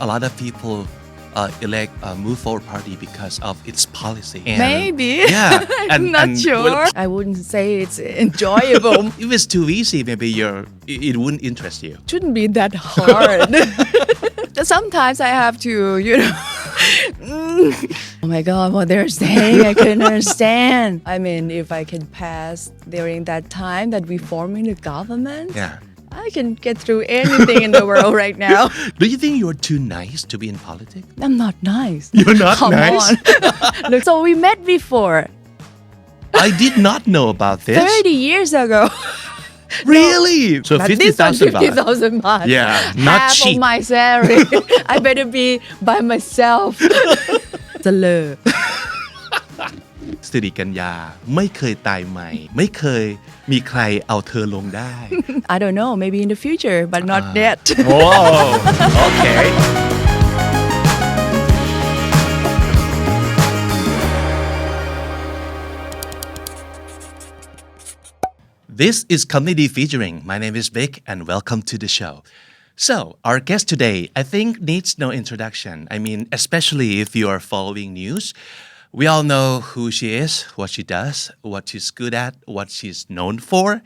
a lot of people elect Move Forward Party because of its policy. And, Maybe. Yeah. I'm not sure. I wouldn't say it's enjoyable. If it's too easy, maybe it wouldn't interest you. Shouldn't be that hard. Sometimes I have to, oh my God, what they're saying, I couldn't understand. I mean, if I can pass during that time that we forming the government, Yeah. I can get through anything in the world right now. Do you think you're too nice to be in politics? I'm not nice. You're not Come nice? on. Look, so we met before, I did not know about this. 30 years ago. Really? So But 50,000 baht. 50,000 baht. Yeah, not Half cheap. of my salary. I better be by myself. เจริญ สิริกัญญาไม่เคยตายใหม่ไม่เคยมีใครเอาเธอลงได้ I don't know, maybe in the future, but not yet. Whoa, okay. This is Comedy Featuring. My name is Vic and welcome to the show. So, our guest today, I think, needs no introduction. I mean, especially if you are following news. We all know who she is, what she does, what she's good at, what she's known for.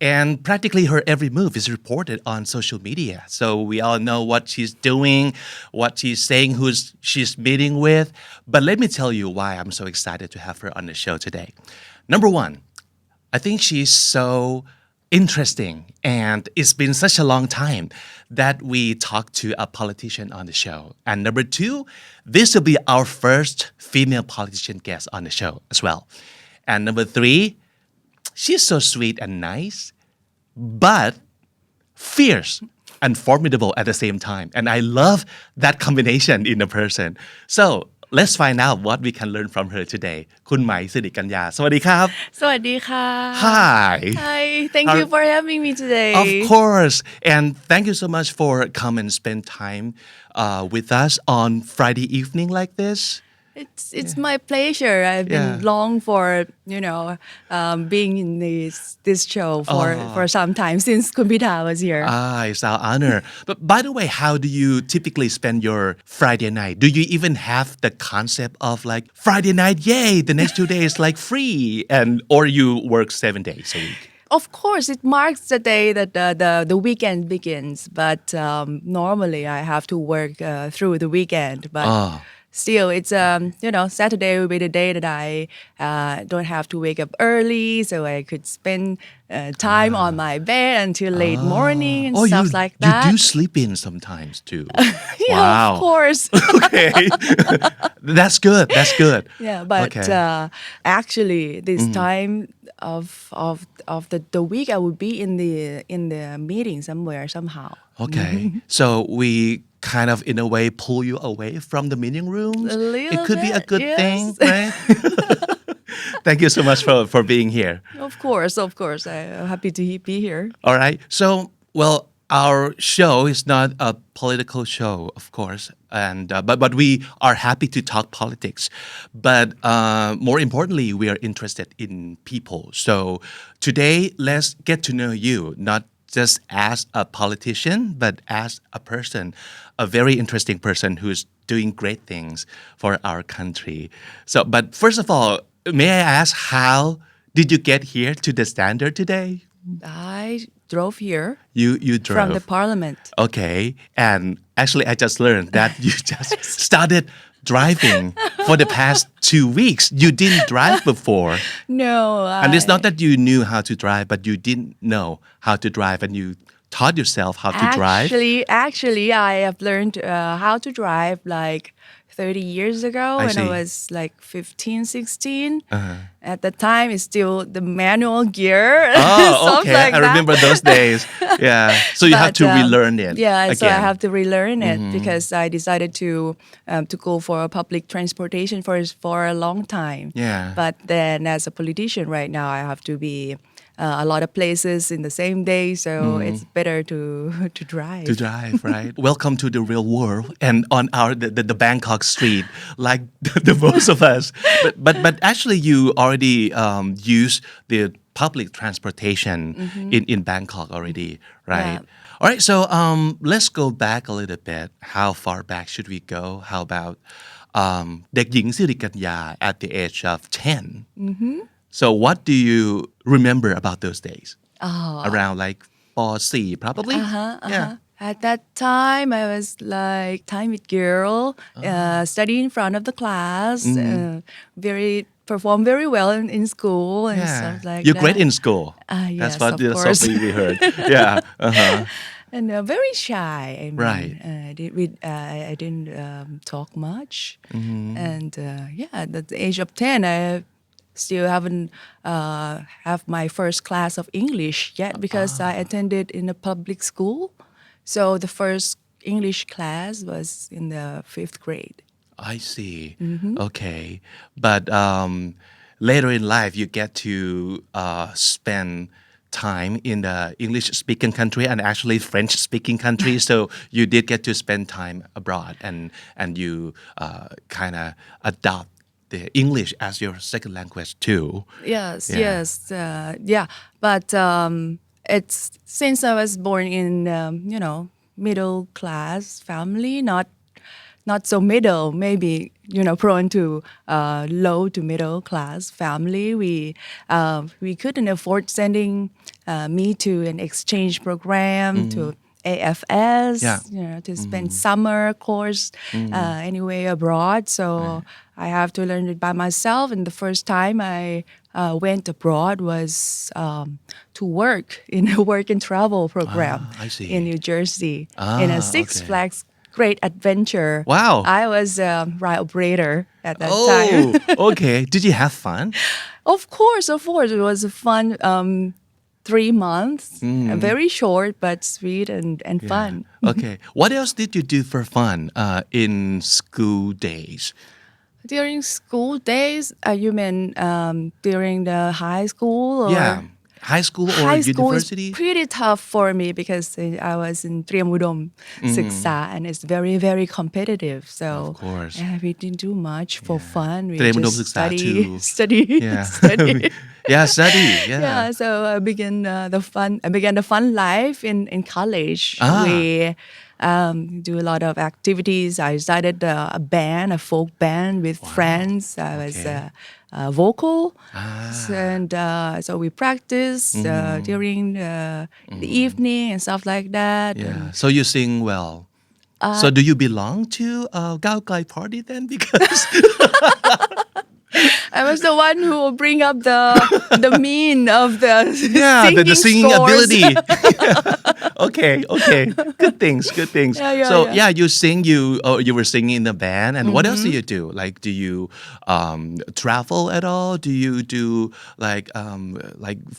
And practically her every move is reported on social media. So we all know what she's doing, what she's saying, who she's meeting with. But let me tell you why I'm so excited to have her on the show today. Number one, I think she's so interesting and it's been such a long time that we talked to a politician on the show. And number two, this will be our first female politician guest on the show as well. And number three, she's so sweet and nice, but fierce and formidable at the same time. And I love that combination in a person. So let's find out what we can learn from her today. คุณไหม สิริกัญญา สวัสดีครับ สวัสดีค่ะ Hi. Hi, thank you for having me today. Of course. And thank you so much for come and spend time with us on Friday evening like this. It's my pleasure. I've been long for being in this show for some time since Kumpita was here. It's our honor. But by the way, how do you typically spend your Friday night? Do you even have the concept of like Friday night, yay, the next 2 days like free, or you work 7 days a week? Of course, it marks the day that the weekend begins. But normally I have to work through the weekend. But still, it's Saturday will be the day that I don't have to wake up early, so I could spend time on my bed until late morning and stuff like that. You do sleep in sometimes too. Yeah, wow. Of course. Okay, that's good. That's good. Yeah, but okay. Actually, this time of the week, I would be in the meeting somewhere somehow. Okay, so we kind of in a way pull you away from the meeting rooms. A little it could bit, be a good yes. thing, right? Thank you so much for being here. Of course. I'm happy to be here. All right. So, well, our show is not a political show, of course, and but we are happy to talk politics. But more importantly, we are interested in people. So today, let's get to know you, not just as a politician, but as a person, a very interesting person who's doing great things for our country. So, but first of all, may I ask, how did you get here to the Standard today? I drove here. You drove from the parliament. Okay, and actually, I just learned that you just started driving for the past 2 weeks. You didn't drive before. No. And it's not that you knew how to drive, but you didn't know how to drive and you taught yourself how to drive. Actually, I have learned how to drive like 30 years ago when I was like 15, 16. At the time, it's still the manual gear. Oh, okay. Like I remember those days. Yeah. So you have to relearn it. Yeah, again. so I have to relearn it because I decided to go for a public transportation for a long time. Yeah. But then as a politician right now, I have to be a lot of places in the same day, so it's better to drive. To drive, right? Welcome to the real world and on the Bangkok street, like the most of us. But actually, you already use the public transportation in Bangkok already, right? All right, so let's go back a little bit. How far back should we go? How about เด็กหญิงสิริกัญญา at the age of 10? So what do you remember about those days? Around like 4 probably? Yeah. At that time, I was like timid girl, studying in front of the class, perform very well in school and stuff like You're that. great in school. Yes, That's what of course. we heard. Yeah. And very shy. I mean, Right. I didn't talk much. And at the age of 10, I still haven't have my first class of English yet because I attended in a public school. So the first English class was in the 5th grade. I see. Okay. But later in life, you get to spend time in the English-speaking country and actually French-speaking country. So you did get to spend time abroad and you kind of adopt the English as your second language too. Yes. But it's since I was born in middle class family, not so middle, maybe prone to low to middle class family. We couldn't afford sending me to an exchange program to AFS, to spend summer course anywhere abroad. So I have to learn it by myself. And the first time I went abroad was to work in a work and travel program in New Jersey in a Six Flags Great Adventure. Wow. I was a ride operator at that time. Okay. Did you have fun? Of course. It was a fun 3 months, very short but sweet and fun. Okay. What else did you do for fun in school days? During school days, you mean during the high school? Or? Yeah. High school or high school university? is pretty tough for me because I was in Triamudom Siksa and it's very, very competitive. So of course. We didn't do much for fun. We Triamudom just Siksa too. study. Yeah. Study. study. Yeah. Yeah, so I began the fun life in college. We do a lot of activities. I started a folk band with friends. I was vocal, and so we practiced during the evening and stuff like that. Yeah. So you sing well. So do you belong to Gao Gai party then? Because I was the one who will bring up the mean of the the singing scores. ability. Okay. Good things. So you sing. You were singing in the band, and what else do you do? Like, do you travel at all? Do you do like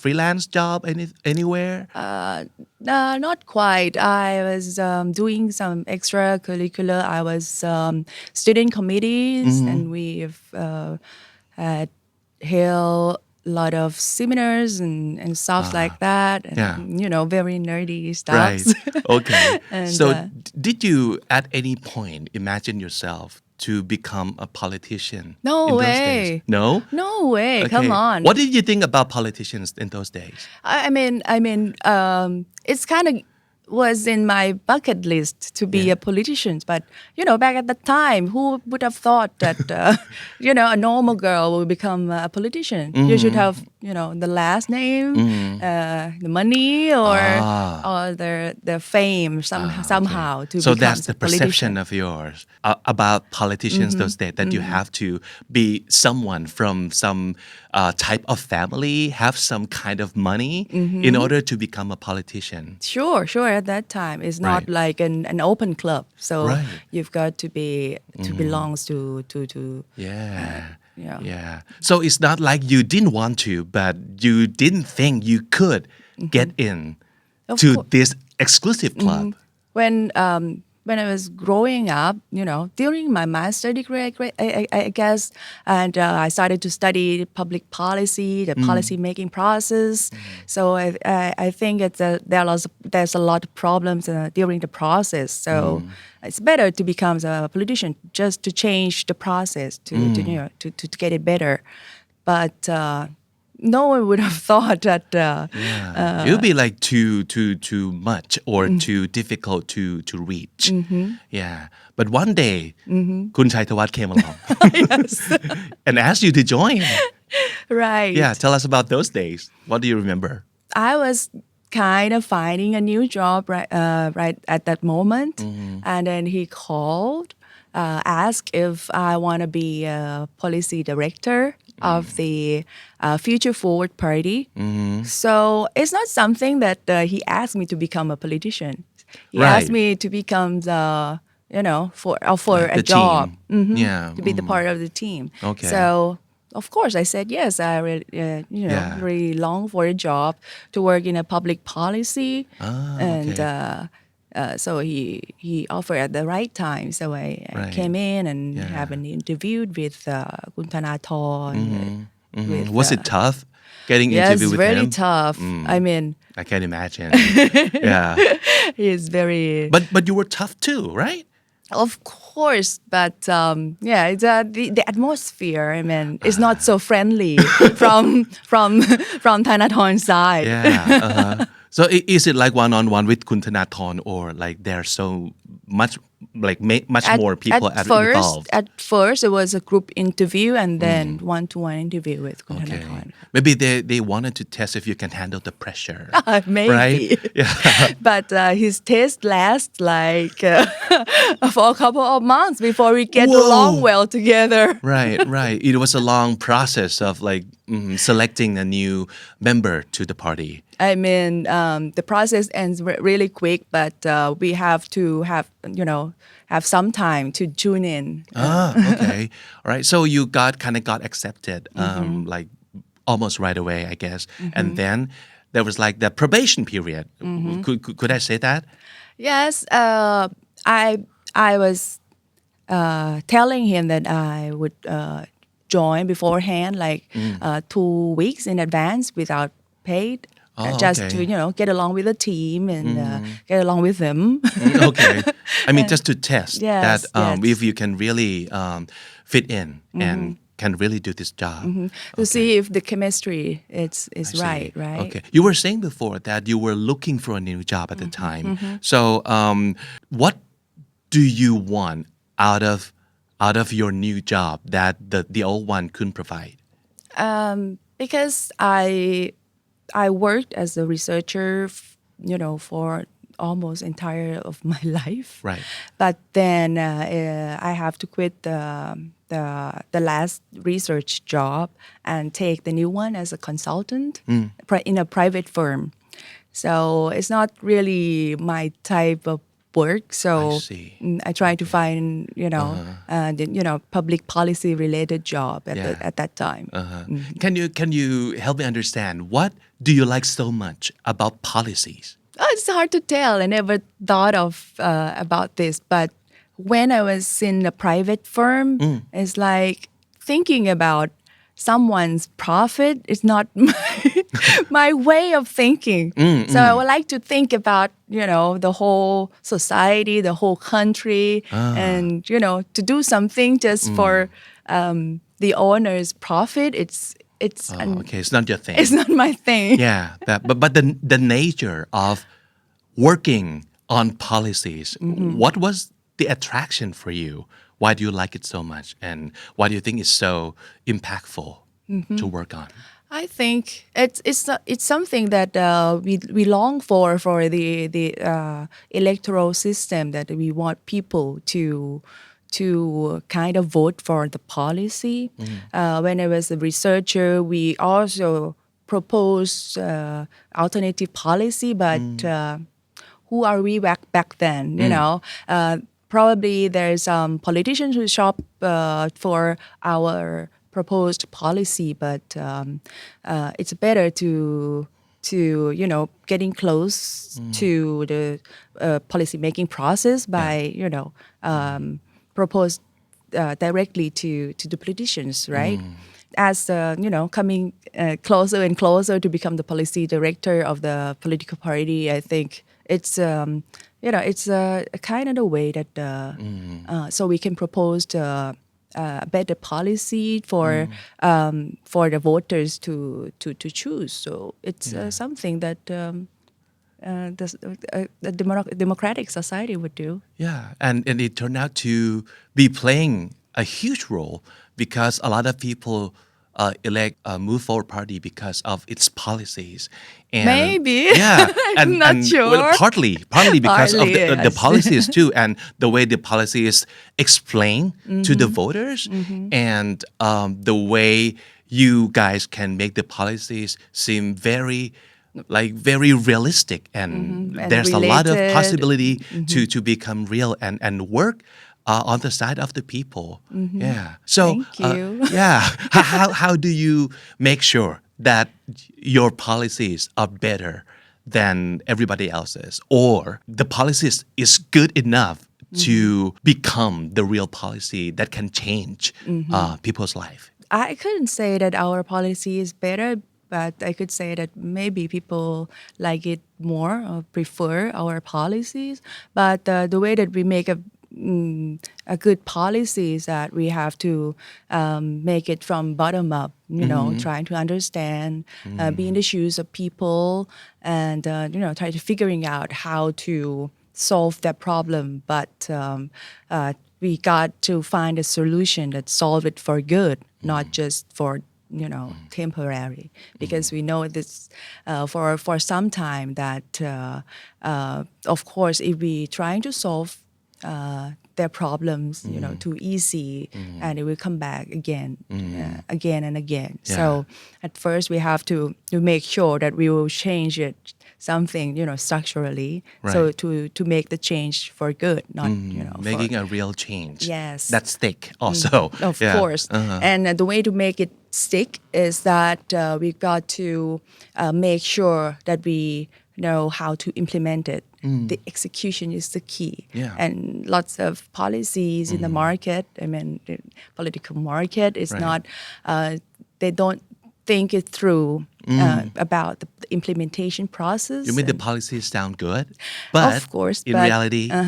freelance job anywhere? Not quite. I was doing some extracurricular. I was student committees, and we've had held a lot of seminars and stuff like that. And, very nerdy stuff. Right. Okay. And, so did you at any point imagine yourself to become a politician? No in those way. days? No? No way. Okay. Come on. What did you think about politicians in those days? I mean, it's kind of was in my bucket list to be a politician. But, back at the time, who would have thought that, a normal girl will become a politician? You should have, the last name, the money, or the fame somehow to So become that's the a politician. perception of yours about politicians those days, that you have to be someone from some type of family, have some kind of money in order to become a politician. Sure. At that time, it's not like an open club. So you've got to be belongs to. Yeah. So it's not like you didn't want to, but you didn't think you could get in to this exclusive club. When I was growing up, during my master degree, I guess, and I started to study public policy, the policy making process. So I think there's a lot of problems during the process. So it's better to become a politician just to change the process to get it better. But no one would have thought that. It would be like too much or too difficult to reach. Yeah, but one day, Kun Chaitawat came along and asked you to join. Right. Yeah, tell us about those days. What do you remember? I was kind of finding a new job right at that moment, and then he called, asked if I want to be a policy director of the Future Forward Party. So it's not something that he asked me to become a politician. He asked me to become the, for a job, to be the part of the team. Okay. So of course I said yes. I really, really long for a job to work in a public policy, and so he offered at the right time. So I came in and have an interview with Kun Thanathorn. Was it tough getting interview with him? Yes, really tough. I mean, I can imagine. Yeah. He is very. But you were tough too, right? Of course, but it's the atmosphere. I mean, it's not so friendly from Thanathorn's side. Yeah. So is it like one-on-one with Kun Thanathorn, or like there's so much, like much more people involved? At first, it was a group interview and then one-to-one interview with Kun Thanathorn. Maybe they wanted to test if you can handle the pressure. Maybe. Right? Yeah. But his test lasts like for a couple of months before we get along well together. Right. It was a long process of like selecting a new member to the party. I mean, the process ends really quick, but we have to have some time to tune in. Okay. All right. So you got accepted, like almost right away, I guess. And then there was like the probation period. Could I say that? Yes. I was telling him that I would join beforehand, like 2 weeks in advance without paid. Just to get along with the team and get along with them. Okay, I mean just to test that if you can really fit in and can really do this job. To see if the chemistry is right. Okay, you were saying before that you were looking for a new job at the time. So what do you want out of your new job that the old one couldn't provide? Because I worked as a researcher, for almost entire of my life. Right. But then I have to quit the last research job and take the new one as a consultant in a private firm. So it's not really my type of work. So I try to find, public policy related job at that time. Can you help me understand what do you like so much about policies? It's hard to tell. I never thought of about this, but when I was in a private firm, it's like thinking about someone's profit is not my way of thinking. So I would like to think about, the whole society, the whole country, and, to do something just for the owner's profit. It's not your thing. It's not my thing. Yeah, but the nature of working on policies, what was the attraction for you? Why do you like it so much, and why do you think it's so impactful to work on? I think it's something that we long for the electoral system, that we want people to kind of vote for the policy. When I was a researcher, we also proposed alternative policy, but who are we back then? Probably there's some politicians who shop for our proposed policy, but it's better to getting close to the policy making process by propose directly to the politicians, right? As coming closer and closer to become the policy director of the political party, I think it's it's a kind of a way that so we can propose a better policy for the voters to choose. So it's something that the democratic society would do. Yeah, and it turned out to be playing a huge role because a lot of people elect a Move Forward Party because of its policies. And Maybe. Yeah. I'm not sure. Well, partly because of Partly, the yes. policies too, and the way the policy is explained to the voters, and the way you guys can make the policies seem very realistic, and And there's a lot of related. possibility to become real and work on the side of the people. Yeah. So Thank you. yeah. How do you make sure that your policies are better than everybody else's, or the policies is good enough to become the real policy that can change people's life? I couldn't say that our policy is better, but I could say that maybe people like it more or prefer our policies. But the way that we make a good policy is that we have to make it from bottom up, trying to understand, be in the shoes of people, and try to figuring out how to solve that problem. But we got to find a solution that solve it for good, not just for temporary, because we know this for some time that of course if we trying to solve their problems too easy, and it will come back again and again. Yeah. So at first we have to make sure that we will change it something structurally, so Right. to make the change for good, not Making for, a real change. Yes. That's thick also. Of Yeah. course. And the way to make it stick is that we got to make sure that we know how to implement it. The execution is the key. Yeah. And lots of policies in the market, the political market is Right. not, they don't think it through about the implementation process. You mean the and- policies sound good, but Of course, in but, reality, yeah,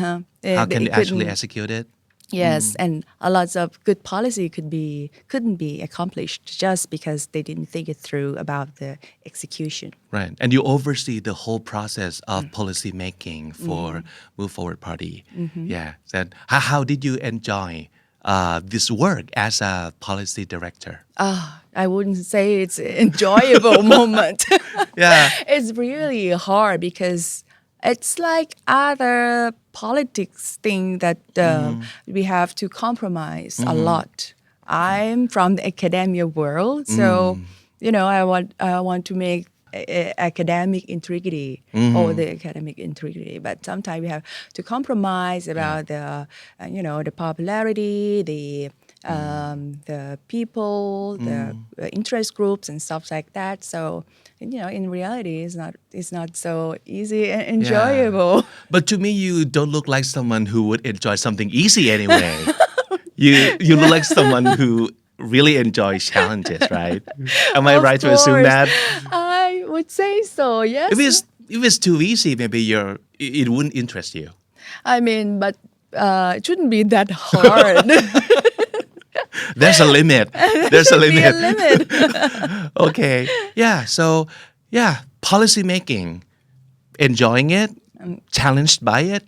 how can they they actually couldn't- execute it? Yes, and a lot of good policy couldn't be accomplished just because they didn't think it through about the execution. Right. And you oversee the whole process of policy making for Move Forward Party. Yeah. So how did you enjoy this work as a policy director? I wouldn't say it's an enjoyable moment. Yeah. It's really hard because it's like other politics thing that we have to compromise a lot. I'm from the academia world, so I want to make academic integrity or the academic integrity, but sometimes we have to compromise about the popularity, the people, the interest groups and stuff like that. So in reality, it's not so easy and enjoyable. But to me, you don't look like someone who would enjoy something easy anyway. You look like someone who really enjoys challenges, right? Am I Of right to assume course. that? I would say so. Yes. If it's too easy, maybe it wouldn't interest you. I mean, but it shouldn't be that hard. There's a limit. There's a Should be limit. a limit. Okay. Yeah. So, policy making, enjoying it, challenged by it.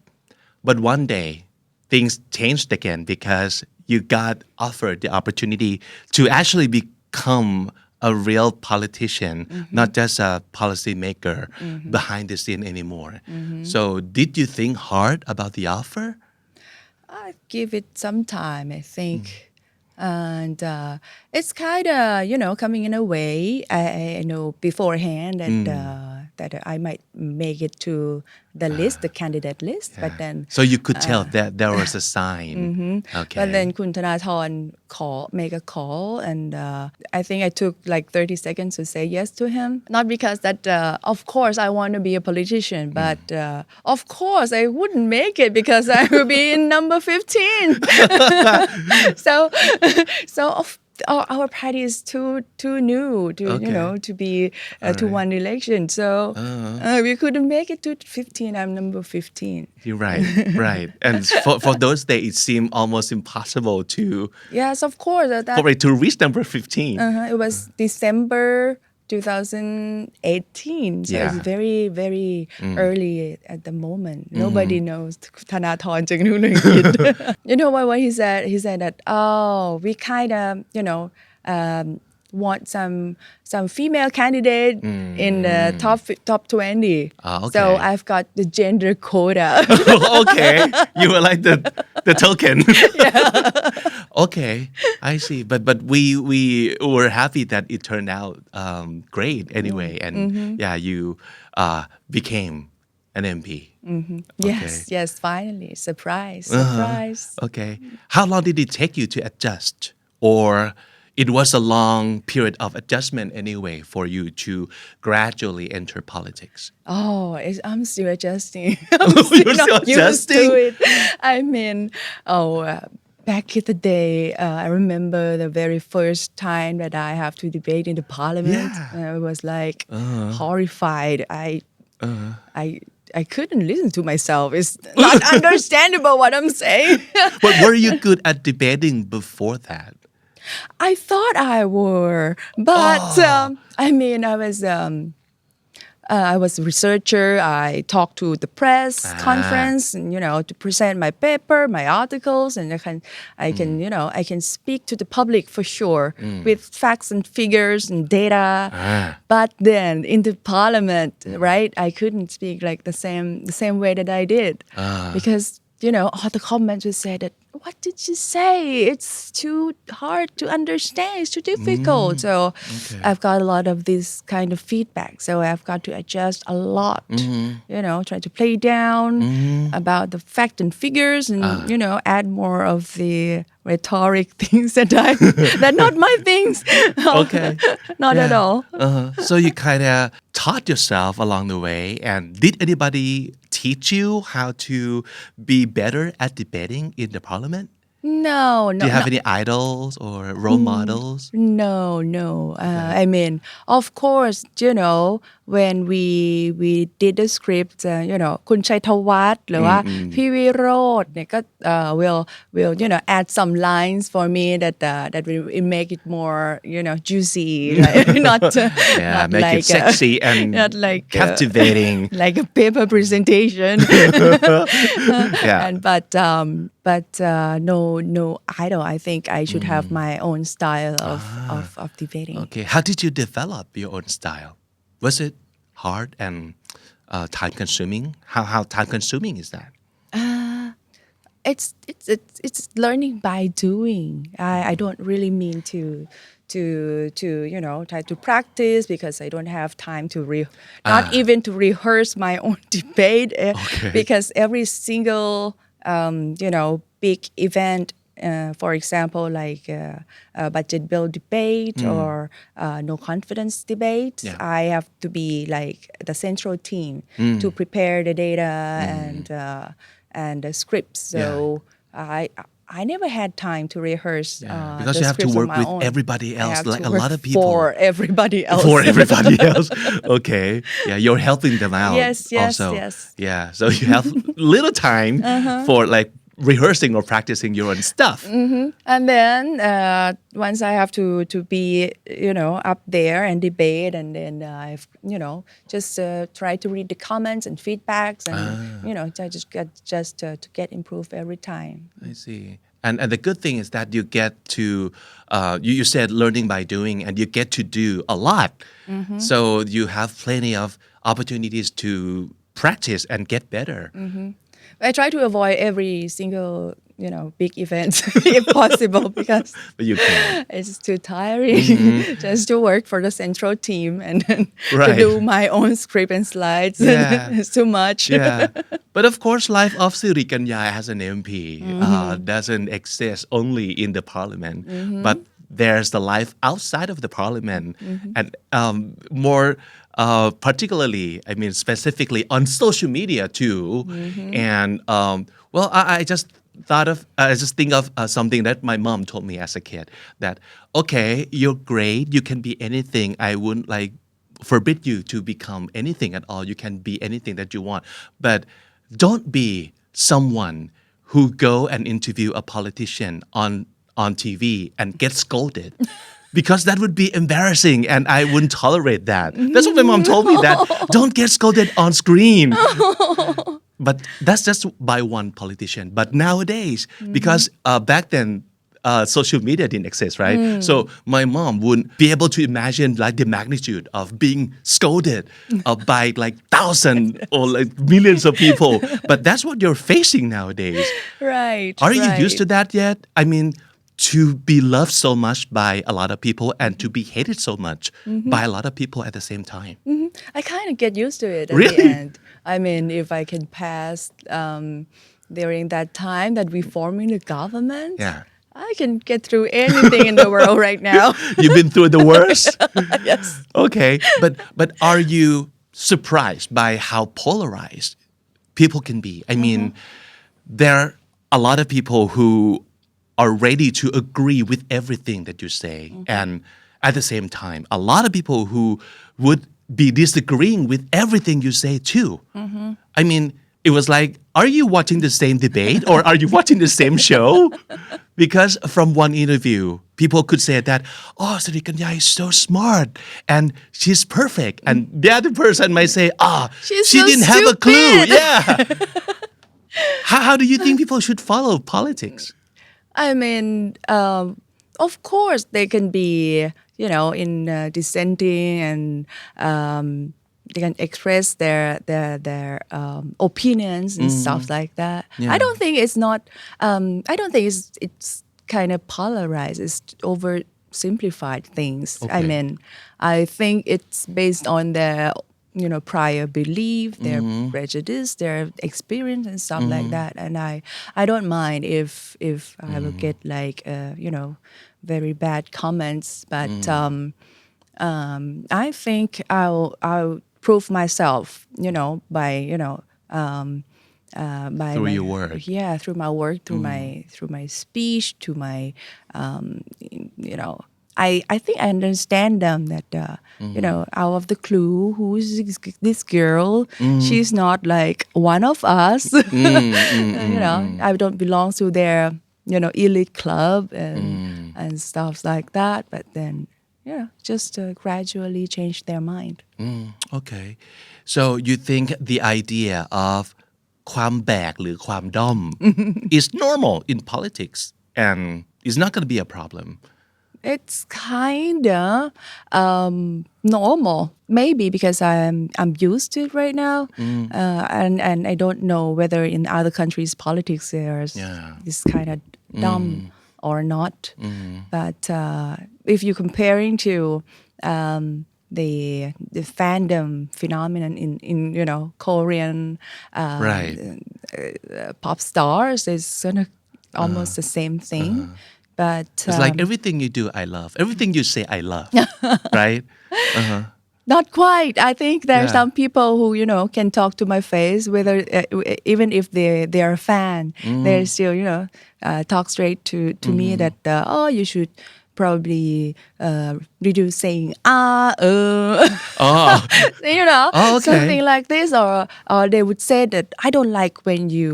But one day, things changed again because you got offered the opportunity to actually become a real politician, not just a policy maker behind the scene anymore. So, did you think hard about the offer? I give it some time, I think. And it's kind of, coming in a way. I know beforehand that I might make it to the list, the candidate list. But then, So you could tell that there was a sign. Okay. but then Kun Thanathorn make a call, and I think I took like 30 seconds to say yes to him. Not because that, of course, I want to be a politician, but of course I wouldn't make it because I will be in number 15. So our party is too new to to be to one election, so we couldn't make it to 15. I'm number 15. You're right, right. And for those days, it seemed almost impossible to Yes, of course. for it to reach number 15. It was December 2018, so it's very very early at the moment. Nobody knows ธนาธรจึงรู้เรื่องคิด You know what he said? He said that we kind of want some female candidate in the top 20. Okay. So I've got the gender quota. Okay, you were like the token. Okay, I see. But we were happy that it turned out great anyway, and you became an MP. Yes, finally, surprise. Okay, how long did it take you to adjust, or it was a long period of adjustment anyway for you to gradually enter politics? I'm still adjusting. You're still not used to adjusting? it. I mean, back in the day, I remember the very first time that I have to debate in the parliament. Yeah. I was like horrified. I couldn't listen to myself. It's not understandable what I'm saying. But were you good at debating before that? I thought I were, but I mean, I was a researcher. I talked to the press conference, and, to present my paper, my articles, and I can speak to the public for sure with facts and figures and data. But then in the parliament, right, I couldn't speak like the same way that I did because all the comments would say that, what did you say? It's too hard to understand. It's too difficult. So I've got a lot of this kind of feedback. So I've got to adjust a lot, try to play down about the fact and figures and, add more of the rhetoric things that that not my things. Okay. Not at all. So you kind of taught yourself along the way, and did anybody teach you how to be better at debating in the parliament? No. Do you have any idols or role models? No. I mean, of course, when we did the script, คุณชัยธวัฒน์หรือว่าพี่วิโรจน์เนี่ยก็will add some lines for me that will make it more juicy, like, not make like it sexy and not like captivating. Like a paper presentation. But no idol. I think I should have my own style of debating. Okay, how did you develop your own style? Was it hard and time consuming? How time consuming is that? It's learning by doing. I don't really mean to try to practice because I don't have time to not even to rehearse my own debate because every single big event, for example, like a budget bill debate or no confidence debate, I have to be like the central team to prepare the data and the scripts. So I never had time to rehearse because the you have to scripts on work my with own. everybody I else, have like to a work lot of people. For everybody else. For everybody else. Okay. Yeah, you're helping them out. Yes. Yeah, so you have little time for like rehearsing or practicing your own stuff. And then once I have to be up there and debate, and then I've just try to read the comments and feedbacks, and I just to get improved every time. I see. And the good thing is that you get to you said learning by doing, and you get to do a lot. So you have plenty of opportunities to practice and get better. I try to avoid every single big event if possible because But you can. It's too tiring just to work for the central team and then to do my own script and slides. It's too much. But of course, life of Siri Kanya as an MP doesn't exist only in the parliament, but there's the life outside of the parliament, and more particularly, I mean, specifically on social media too. And I just I just think of something that my mom told me as a kid that okay, you're great, you can be anything. I wouldn't like forbid you to become anything at all. You can be anything that you want, but don't be someone who go and interview a politician on TV and get scolded. Because that would be embarrassing and I wouldn't tolerate that. That's what my mom told me that don't get scolded on screen. But that's just by one politician. But nowadays, because back then, social media didn't exist, right? So my mom wouldn't be able to imagine like the magnitude of being scolded by like thousands or like millions of people. But that's what you're facing nowadays. Right. Are you used to that yet? I mean, to be loved so much by a lot of people and to be hated so much by a lot of people at the same time. I kind of get used to it at Really? the end. I mean, if I can pass during that time that we forming the government, Yeah. I can get through anything in the world right now. You've been through the worst? Yes. Okay. But are you surprised by how polarized people can be? I mean, there are a lot of people who are ready to agree with everything that you say. And at the same time, a lot of people who would be disagreeing with everything you say too. I mean, it was like, are you watching the same debate or are you watching the same show? Because from one interview, people could say that, oh, Srikanya is so smart and she's perfect. And the other person might say, She's she so didn't have a clue. stupid." Yeah. How do you think people should follow politics? I mean, of course, they can be, in dissenting and they can express their opinions and stuff like that. Yeah. I don't think it's not. I don't think it's kind of polarized. It's oversimplified things. I Okay. mean, I think it's based on their prior belief, their prejudice, their experience and stuff like that. And I don't mind if I will get like very bad comments, but I think I'll prove myself, by by Through my, your work. yeah, through my work, through my speech, to my I think I understand them that out of the clue, who is this girl? She's not like one of us. I don't belong to their elite club and stuff like that. But then just gradually change their mind. Okay. So you think the idea of ความแบกหรือความด้อม is normal in politics and is not going to be a problem. It's kinda normal, maybe because I'm used to it right now, and I don't know whether in other countries politics there's this kind of dumb or not. But if you're comparing to the fandom phenomenon in Korean Right. Pop stars, it's sort of almost the same thing. But It's like everything you do, I love. Everything you say, I love. Right? not quite. I think there are Yeah. some people who can talk to my face, whether even if they are a fan, they still talk straight to me that you should probably reduce saying Oh. Oh, okay. something like this, or they would say that I don't like when you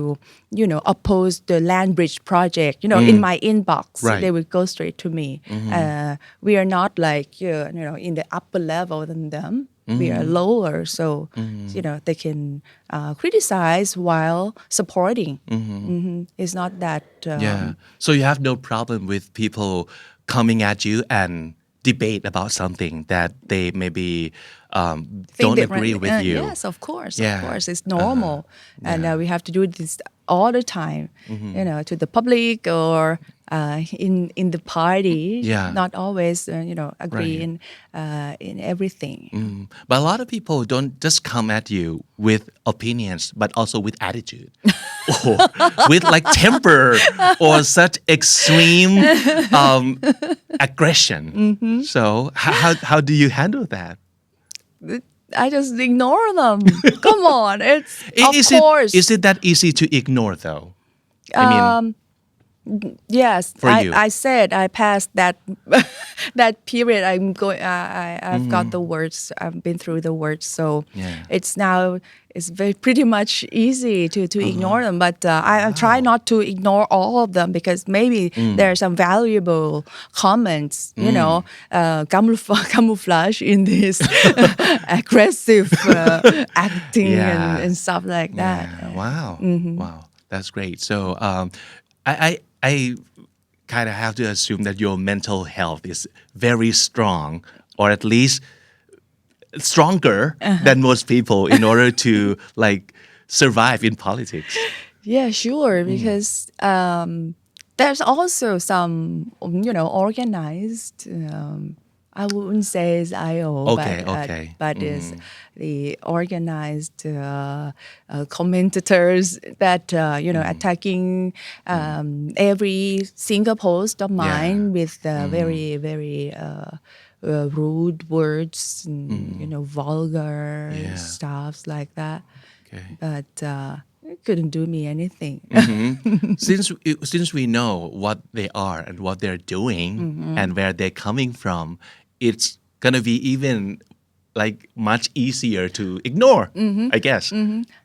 oppose the land bridge project in my inbox. Right. They would go straight to me. We are not like in the upper level than them. We are lower, so they can criticize while supporting. It's not that Yeah. So you have no problem with people coming at you and debate about something that they maybe think don't different. agree with you. Yes, of course. Yeah. Of course, it's normal, and we have to do this all the time. To the public or in the party. Yeah. Not always agree Right. in everything. But a lot of people don't just come at you with opinions, but also with attitude, or with like temper, or such extreme aggression. So how do you handle that? I just ignore them. Come on, it's of Is course. Is it that easy to ignore though? I mean, Yes, for you. I said I passed that that period. I'm going. I've got the words. I've been through the words, so Yeah. it's now it's very pretty much easy to ignore them. But I try not to ignore all of them because maybe there are some valuable comments. You know, camouflage in this aggressive acting Yeah. and stuff like that. Yeah. Wow. Wow. That's great. So I kind of have to assume that your mental health is very strong, or at least stronger than most people in order to like survive in politics. Yeah, sure. Because there's also some, organized. I wouldn't say it's IO, Okay. but it's the organized commentators that attacking every single post of mine with very very rude words and vulgar stuff like that. Okay. But it couldn't do me anything. Since we know what they are and what they're doing and where they're coming from, it's gonna be even like much easier to ignore, I guess.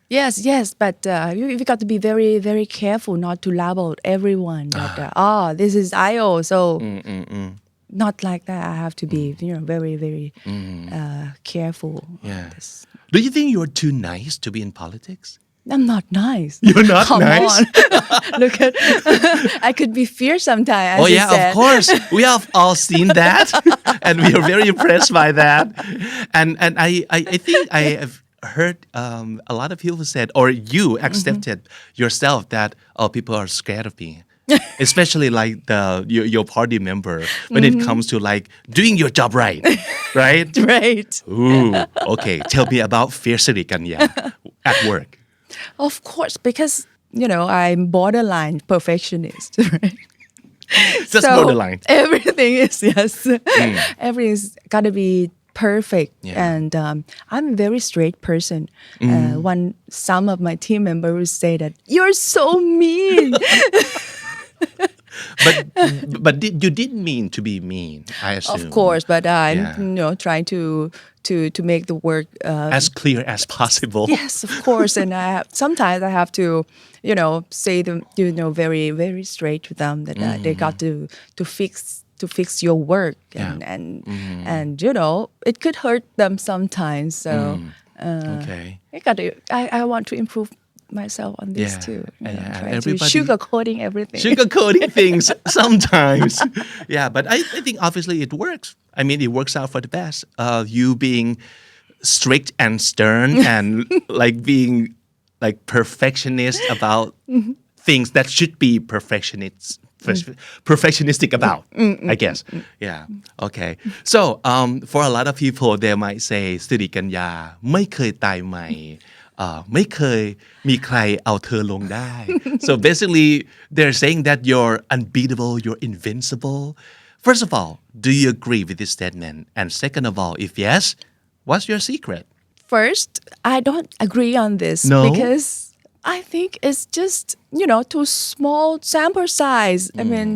Yes, but you got to be very, very careful not to label everyone that this is IO. So not like that. I have to be, very, very careful. Yeah. On this. Do you think you're too nice to be in politics? I'm not nice. You're not Come nice? on. Look at, I could be fierce sometimes. Oh yeah, of course. We have all seen that, and we are very impressed by that. And I think I have heard a lot of people said, or you accepted yourself that people are scared of me. Especially like your party member when it comes to like doing your job right? Right. Ooh, okay. Tell me about fiercery, Kanya, at work. Of course, because, I'm borderline perfectionist, right? Just So borderline. Everything is, yes. Everything's got to be perfect. Yeah. And I'm a very straight person. Some of my team members would say that, you're so mean. But you didn't mean to be mean, I assume. Of course, but I'm, trying to make the work As clear as possible. Yes, of course. And sometimes I have to, say them, very, very straight to them that they got to fix your work and it could hurt them sometimes. So Okay. I want to improve myself on this too. Trying to sugarcoating everything. Sugarcoating things sometimes. Yeah, but I think obviously it works. I mean, it works out for the best. You being strict and stern and like being like perfectionist about things that should be perfectionistic about, I guess. Yeah. Okay. So for a lot of people, they might say สิริกัญญาไม่เคยตายใหม่ ไม่เคยมีใครเอาเธอลงได้ So basically they're saying that you're unbeatable, you're invincible. First of all, do you agree with this statement? And second of all, if yes, what's your secret? First, I don't agree on this No? because I think it's just, too small sample size. I mean,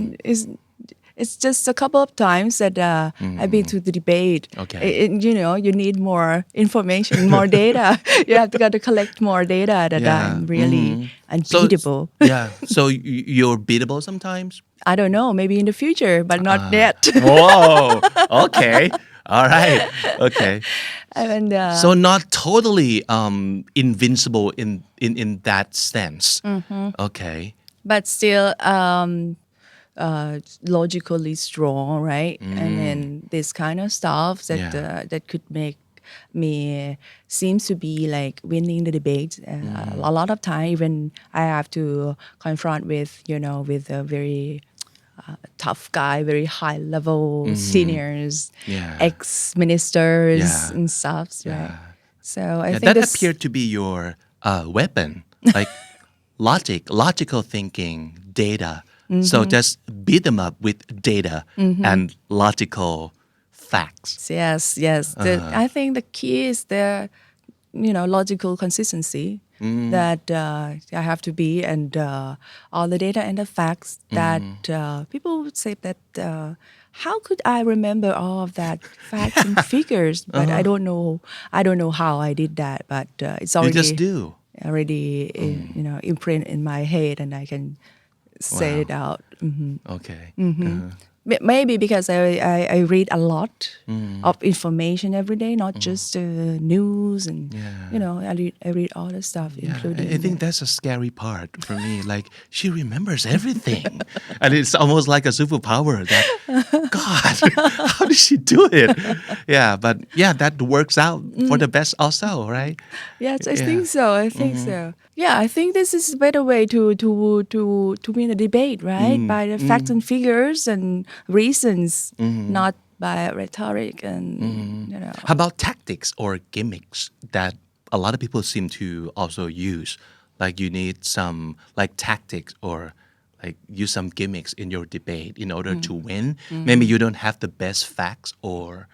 it's just a couple of times that I've been to the debate. Okay. You need more information, more data. You have to collect more data that I'm really unbeatable. So you're beatable sometimes? I don't know, maybe in the future, but not yet. Whoa. Okay. All right. Okay. And, So not totally invincible in that sense. Okay. but still logically strong, right? And then this kind of stuff that could make me seems to be like winning the debate. A lot of time, even I have to confront with a very tough guy, very high level seniors, ex-ministers and stuff, right? So I think that appeared to be your weapon, like logical thinking, data. So just beat them up with data and logical facts. Yes. I think the key is the logical consistency. that I have to be, and all the data and the facts that people would say that how could I remember all of that facts and figures? But I don't know. I don't know how I did that, but it's You already just do. imprint in my head, and I can say it out. Okay. Maybe because I read a lot of information every day, not just news, and I read all the stuff, including. I think that's a scary part for me. Like she remembers everything, and it's almost like a superpower. That God, how did she do it? Yeah, but that works out for the best also, right? Yes, I think so. I think so. Yeah, I think this is a better way to win a debate, right? By the facts and figures and reasons, not by rhetoric and How about tactics or gimmicks that a lot of people seem to also use? Like you need some like tactics or like use some gimmicks in your debate in order to win. Maybe you don't have the best facts or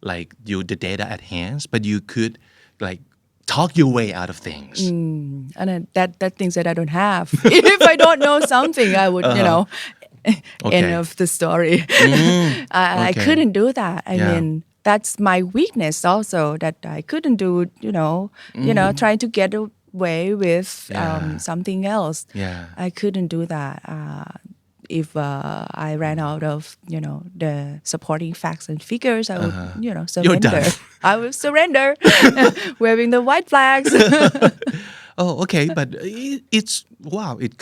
like the data at hand, but you could like talk your way out of things. And that things that I don't have. If I don't know something, I would end of the story. I couldn't do that. I mean, that's my weakness also, that I couldn't do, trying to get away with something else. I couldn't do that. If I ran out of, the supporting facts and figures, I would, surrender. I would surrender, waving the white flags. Oh, okay, but it's wow. It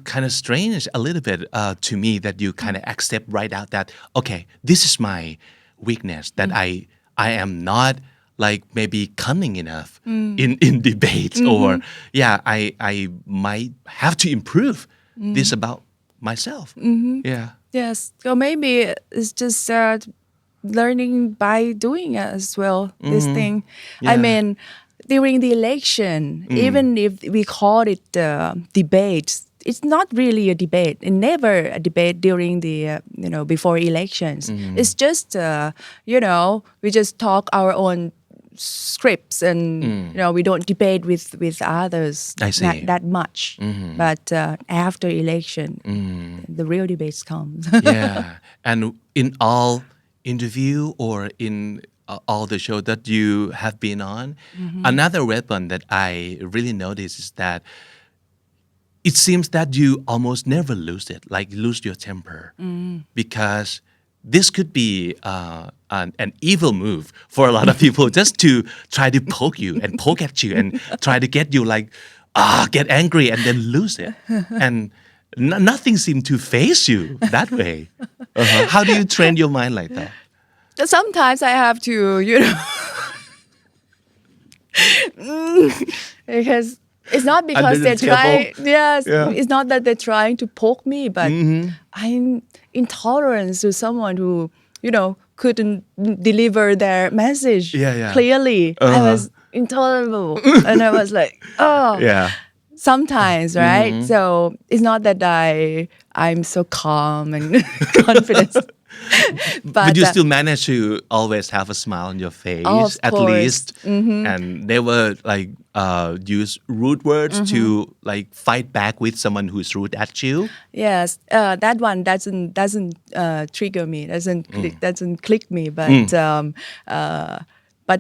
kind of strange a little bit to me that you kind of accept right out that okay, this is my weakness, that I am not like maybe cunning enough in debates or I might have to improve this about myself. Yes, or maybe it's just learning by doing it as well. This thing, I mean, during the election, even if we call it debates, it's not really a debate. It's never a debate during the before elections. It's just we just talk our own scripts, and we don't debate with others that much. But after election, the real debates come. And in all interview or in all the show that you have been on, another weapon that I really notice is that it seems that you almost never lose it, like lose your temper, because this could be an evil move for a lot of people just to try to poke you and poke at you and try to get you like get angry and then lose it, and nothing seemed to face you that way. How do you train your mind like that? Sometimes I have to, because it's not because Under the they're trying. table. Yes, it's not that they're trying to poke me, but I'm intolerant to someone who, couldn't deliver their message clearly. I was intolerable, and I was like, sometimes, right? So it's not that I'm so calm and confident. But you still manage to always have a smile on your face, at least, and never like use rude words to like fight back with someone who's rude at you. Yes, that one doesn't trigger me, doesn't click me. But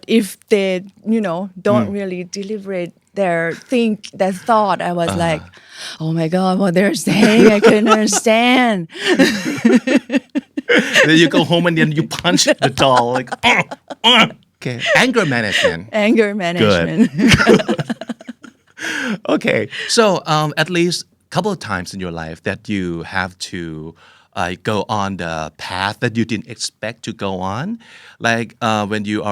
if they don't really deliver their thought, I was like, oh my God, what they're saying, I couldn't understand. Then you go home and then you punch the doll like okay, anger management. Good. Okay, so at least a couple of times in your life that you have to go on the path that you didn't expect to go on, like when you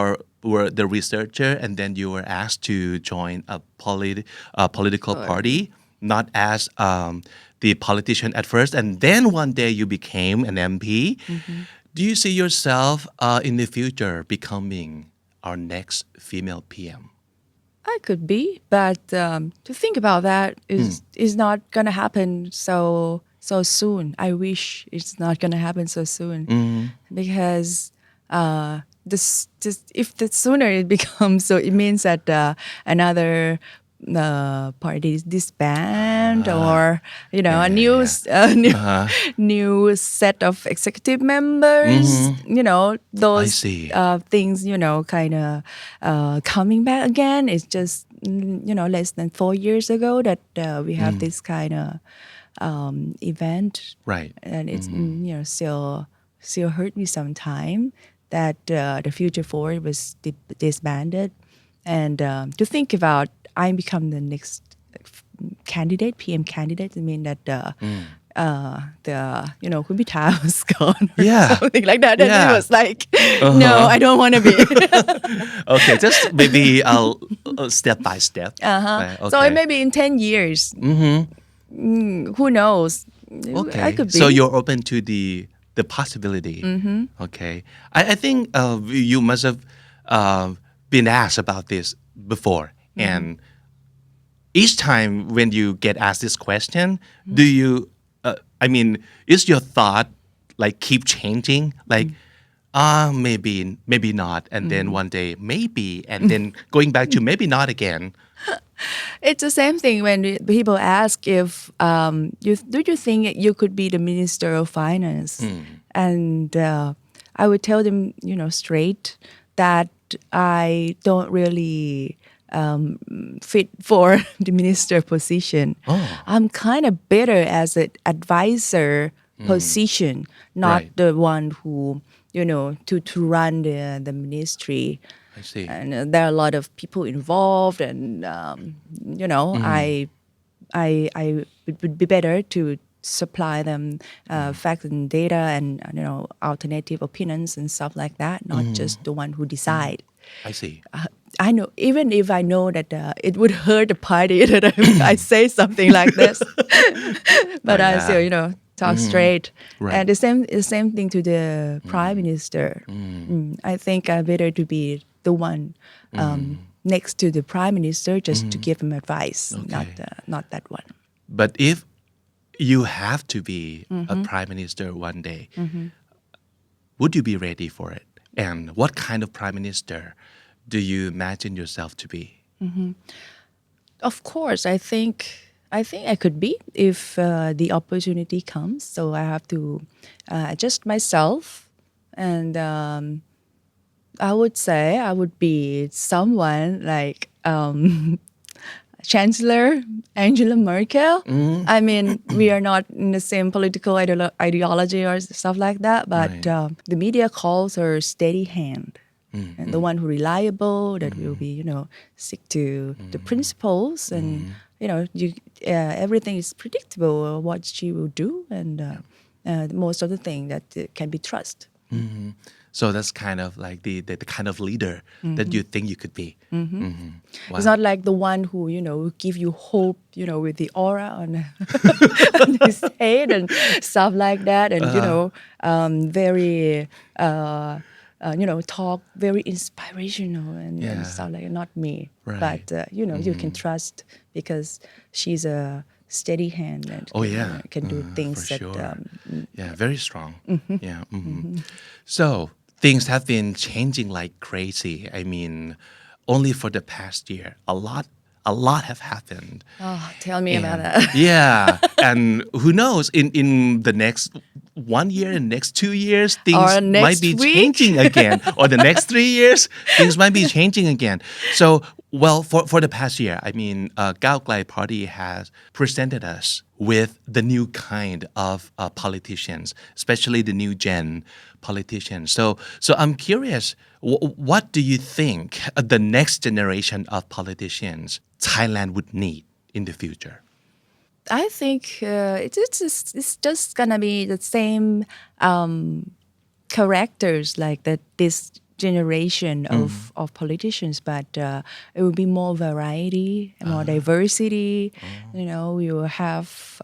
were the researcher and then you were asked to join a political party, not as the politician at first, and then one day you became an MP. Do you see yourself in the future becoming our next female PM? I could be, but to think about that is not gonna happen so soon. I wish it's not gonna happen so soon, because just if the sooner it becomes, so it means that another party is disbanded, or a new set of executive members. Those see. Things kind of coming back again. It's just less than 4 years ago that we have this kind of event, Right. and it's still hurt me sometime that the Future Forward was disbanded, and to think about I become the next candidate, PM candidate. I mean that Kun Pitha was gone or something like that. And it was like, no, I don't want to be. Okay, just maybe I'll step by step. Okay. So maybe in 10 years, who knows? Okay, I could be. So you're open to the possibility. Okay, I think you must have been asked about this before, and each time when you get asked this question, do you? Is your thought like keep changing? Like, maybe not, and then one day maybe, and then going back to maybe not again. It's the same thing when people ask if do you think you could be the Minister of Finance, and I would tell them straight that I don't really fit for the minister position. I'm kind of better as an advisor position, not the one who to run the ministry. I see. And there are a lot of people involved, and I would be better to supply them facts and data and alternative opinions and stuff like that, not just the one who decide. I see. I know, even if I know that it would hurt the party that I say something like this, but I still talk straight. Right. And the same thing to the prime minister. I think better to be the one next to the prime minister just to give him advice, not that one. But if you have to be a prime minister one day, would you be ready for it? And what kind of prime minister do you imagine yourself to be? Of course, I think I could be if the opportunity comes. So I have to adjust myself, and I would say I would be someone like Chancellor Angela Merkel. I mean, we are not in the same political ideology or stuff like that, but the media calls her steady hand. And the one who reliable, that will be, stick to the principles, and everything is predictable what she will do, and most of the thing that can be trust. So that's kind of like the kind of leader that you think you could be. Wow. It's not like the one who will give you hope, with the aura on, on his head and stuff like that, and very. Talk very inspirational and stuff like that. Not me, but you can trust because she's a steady hand and can do things for that. Sure. Very strong. So things have been changing like crazy. I mean, only for the past year, a lot have happened. Oh, tell me about that. Yeah, and who knows? In the next 1 year and next 2 years, things might be changing again. Or the next 3 years, things might be changing again. So, well, for the past year, I mean, Gao Glai Party has presented us with the new kind of politicians, especially the new gen politicians. So I'm curious, what do you think the next generation of politicians Thailand would need in the future? I think it's just gonna be the same characters like that this generation of politicians, but it will be more variety, more diversity. We will have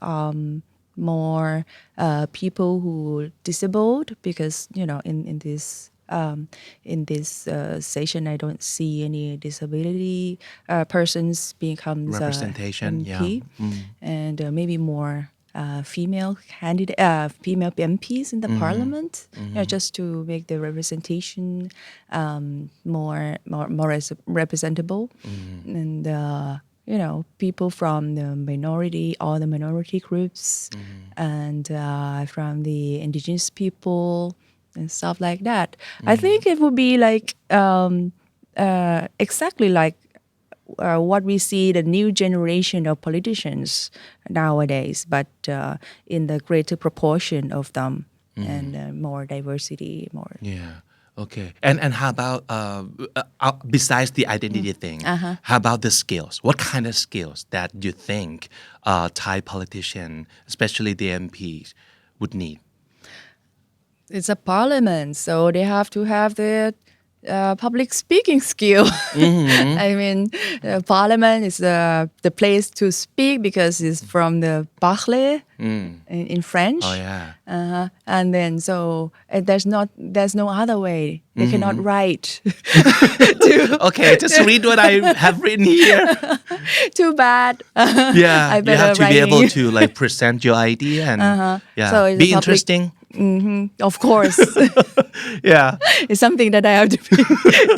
more people who disabled, because in this session I don't see any disability persons becomes representation, MP, and maybe more female candidate, female MPs in the parliament, just to make the representation more representable, and people from the minority, all the minority groups, and from the indigenous people and stuff like that. I think it would be like exactly like what we see the new generation of politicians nowadays, but in the greater proportion of them and more diversity, more. Yeah. Okay. And how about besides the identity thing? How about the skills? What kind of skills that you think Thai politician, especially the MPs, would need? It's a parliament, so they have to have the public speaking skill. I mean, parliament is the place to speak because it's from the parler in French. Oh yeah. And then so there's no other way. They cannot write. Okay, just read what I have written here. Too bad. Yeah, I you have better to be able writing. to like present your idea and So it's be a public- interesting. Of course, Yeah. it's something that I have to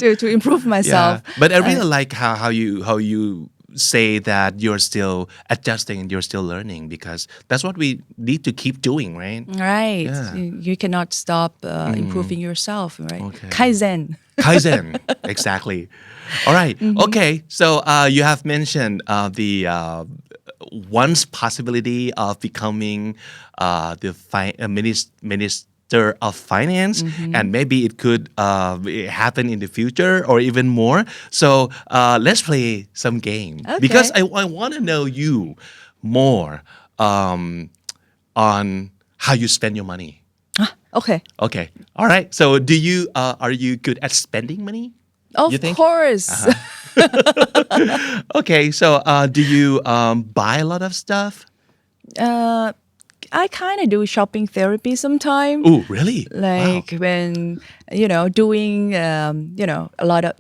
be, to improve myself. Yeah. But I really like how you say that you're still adjusting and you're still learning, because that's what we need to keep doing, right? Right. Yeah. You cannot stop improving yourself, right? Okay. Kaizen. Kaizen. Exactly. All right. Okay. So you have mentioned the one's possibility of becoming the minister of finance, and maybe it could happen in the future or even more. So let's play some game, Okay. because I want to know you more on how you spend your money. Okay. Okay. All right. So are you good at spending money? Of You think? course. Okay. So do you buy a lot of stuff? I kind of do shopping therapy sometimes. Oh, really? Like when doing a lot of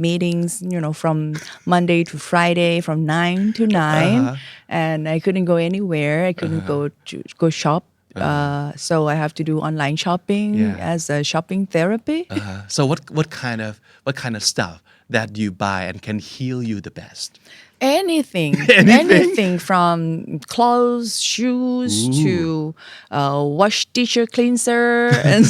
meetings, from Monday to Friday from 9 to 9, and I couldn't go anywhere. I couldn't go shop. So I have to do online shopping as a shopping therapy. So what kind of stuff that you buy and can heal you the best? Anything. Anything from clothes, shoes to wash disher cleanser and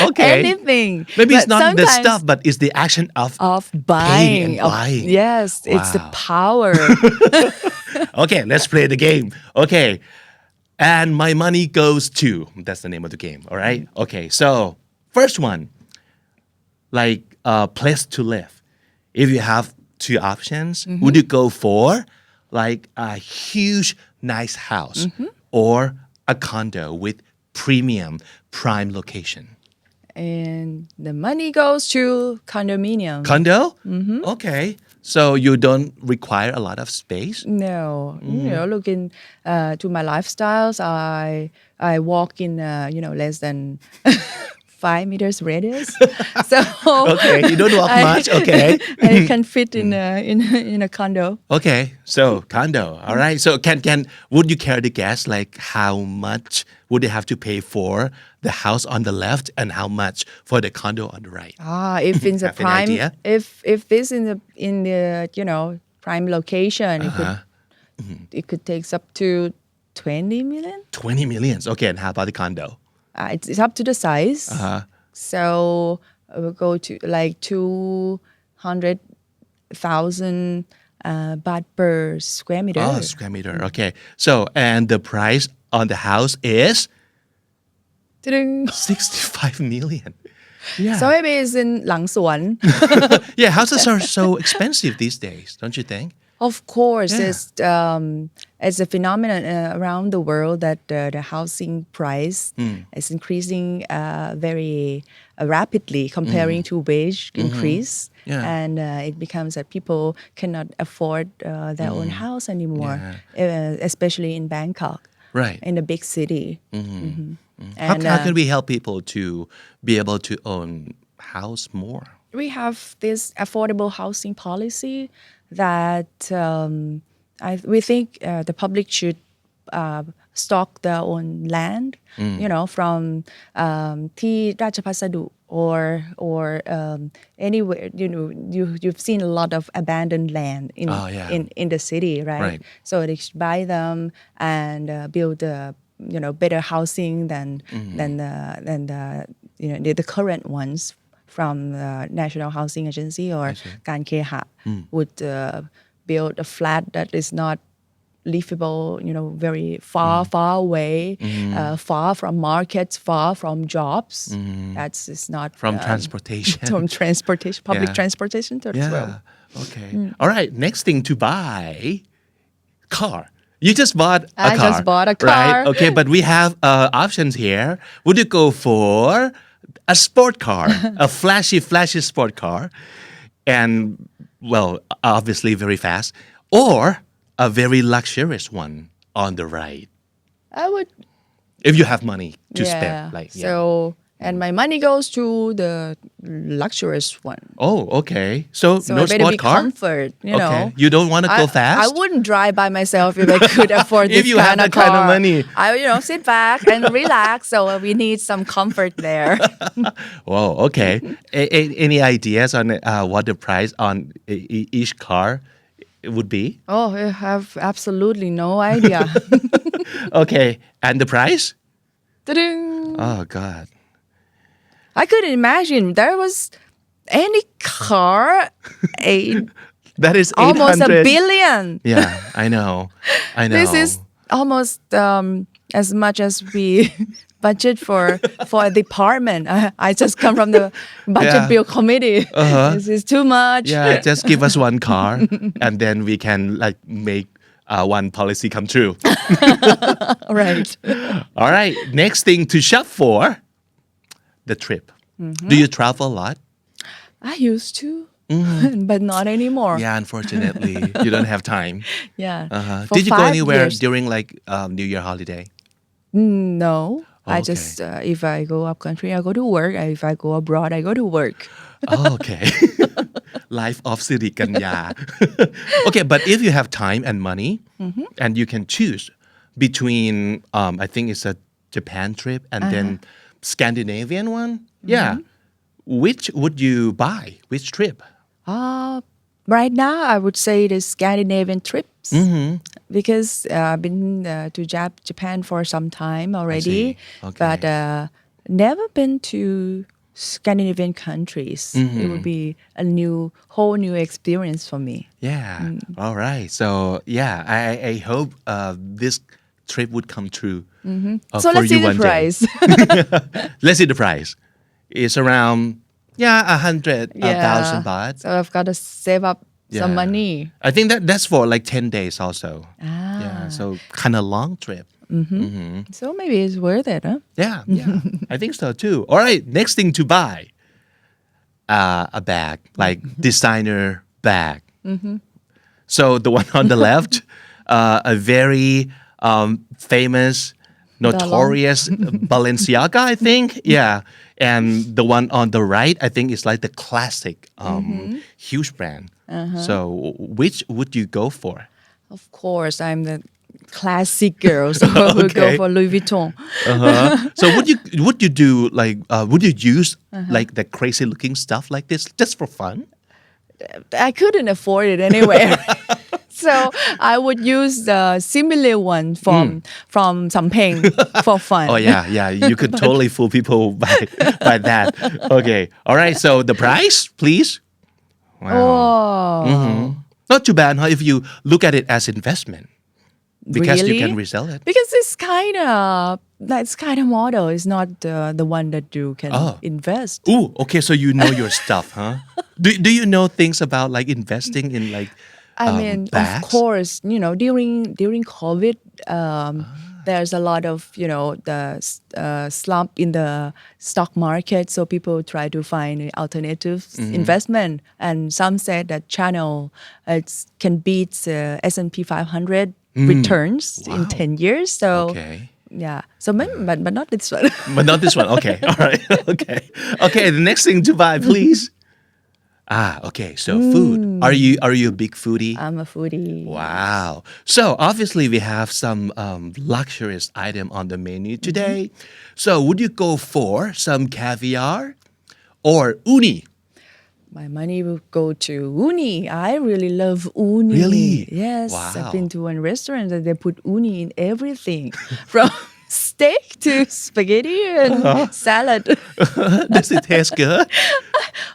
Okay. anything. Maybe it's But not the sometimes stuff, but it's the action of of paying buying. and buying. Yes, it's the Wow. power. Okay, let's play the game. Okay. And my money goes to, that's the name of the game. All right. Okay. So first one, like place to live. If you have two options, would you go for like a huge, nice house or a condo with premium prime location? And the money goes to condominium. Condo? Okay. So you don't require a lot of space? No, looking to my lifestyles, I walk in less than 5 meters radius. So Okay, you don't walk much. Okay. I can fit in a condo. Okay, so condo. All right. So would you care to guess like how much would you have to pay for the house on the left and how much for the condo on the right? If in the Have an prime, idea? if this in the prime location, it could take up to 20 million. 20 millions. Okay, and how about the condo? It's up to the size. So we'll go to like 200,000 baht per square meter. Oh, square meter. Okay. So, and the price on the house is Ta-ding. 65 million. Yeah. So maybe it's in หลังสวน Yeah, houses are so expensive these days, don't you think? Of course, Yeah. it's a phenomenon around the world that the housing price is increasing very rapidly comparing to wage increase. Yeah. And it becomes that people cannot afford their own house anymore, especially in Bangkok, Right. in a big city. How And can we help people to be able to own house more? we have this affordable housing policy that we think the public should stock their own land, from ที่ราชพัสดุ or anywhere. You've seen a lot of abandoned land in the city, right? So they should buy them and build better housing than the current ones from the National Housing Agency or การเคหะ would build a flat that is not livable, very far away, far from markets, far from jobs. That's is not from transportation. From transportation, public transportation as well. Okay. All right. Next thing to buy, car. You just bought a car. I just bought a car. Right? Okay, but we have options here. Would you go for a sport car, a flashy sport car, and well, obviously very fast, or a very luxurious one on the right? I would. If you have money to spend, So, and my money goes to the luxurious one. Oh, okay. So no it better sport be car. Comfort, Okay. You don't want to go fast. I wouldn't drive by myself if I could afford If this you have that car. kind of money. I sit back and relax. So we need some comfort there. Whoa. Okay. Any ideas on what the price on each car would be? Oh, I have absolutely no idea. Okay. And the price? Ta-ding. Oh God. I couldn't imagine there was any car That is 800. almost $1 billion. Yeah, I know. This is almost as much as we budget for a department. I just come from the budget bill committee. This is too much. Yeah, just give us one car and then we can make one policy come true. Right. All right. Next thing to shop for, the trip. Do you travel a lot? I used to, but not anymore. Yeah, unfortunately, you don't have time. Yeah. For Did you go 5 anywhere years. during New Year holiday? No. I Okay. just, if I go up country, I go to work. If I go abroad, I go to work. Oh, okay. Life of Siri Kanya. Okay, but if you have time and money and you can choose between, I think it's a Japan trip and then Scandinavian one. Yeah. Which would you buy? Which trip? Right now, I would say the Scandinavian trips because I've been to Japan for some time already, Okay. but never been to Scandinavian countries. It would be a whole new experience for me. Yeah. All right. So yeah, I hope this trip would come true. So For let's you see the one day. price. Let's see the price. It's around 100,000 baht. So I've got to save up some money. I think that's for 10 days also. Yeah. So kind of long trip. So maybe it's worth it, huh? Yeah. I think so too. All right. Next thing to buy, a bag, like designer bag. So the one on the left, a very famous, notorious Balenciaga, I think. Yeah. And the one on the right, I think is like the classic, huge brand. So which would you go for? Of course, I'm the classic girl, so I will go for Louis Vuitton. So would you do would you use the crazy looking stuff like this just for fun? I couldn't afford it anywhere. So I would use the similar one from Sampeng for fun. Oh yeah. You could totally fool people by that. Okay. All right. So the price, please. Wow. Oh. Not too bad, huh? If you look at it as investment, because you Really? can resell it. Because that's kind of model. It's not the one that you can invest. Ooh, okay. So you know your stuff, huh? Do you know things about investing in I mean, bags? of course, during COVID, there's a lot of the slump in the stock market, so people try to find alternative investment, and some said that channel can beat S&P 500 returns in 10 years. So Okay. yeah, so maybe, but not this one. But not this one. Okay. All right. Okay. The next thing to buy, please. Okay. So food. Are you a big foodie? I'm a foodie. Wow. So obviously we have some luxurious item on the menu today. So would you go for some caviar or uni? My money will go to uni. I really love uni. Really? Yes. Wow. I've been to one restaurant that they put uni in everything from steak to spaghetti and salad. Does it taste good?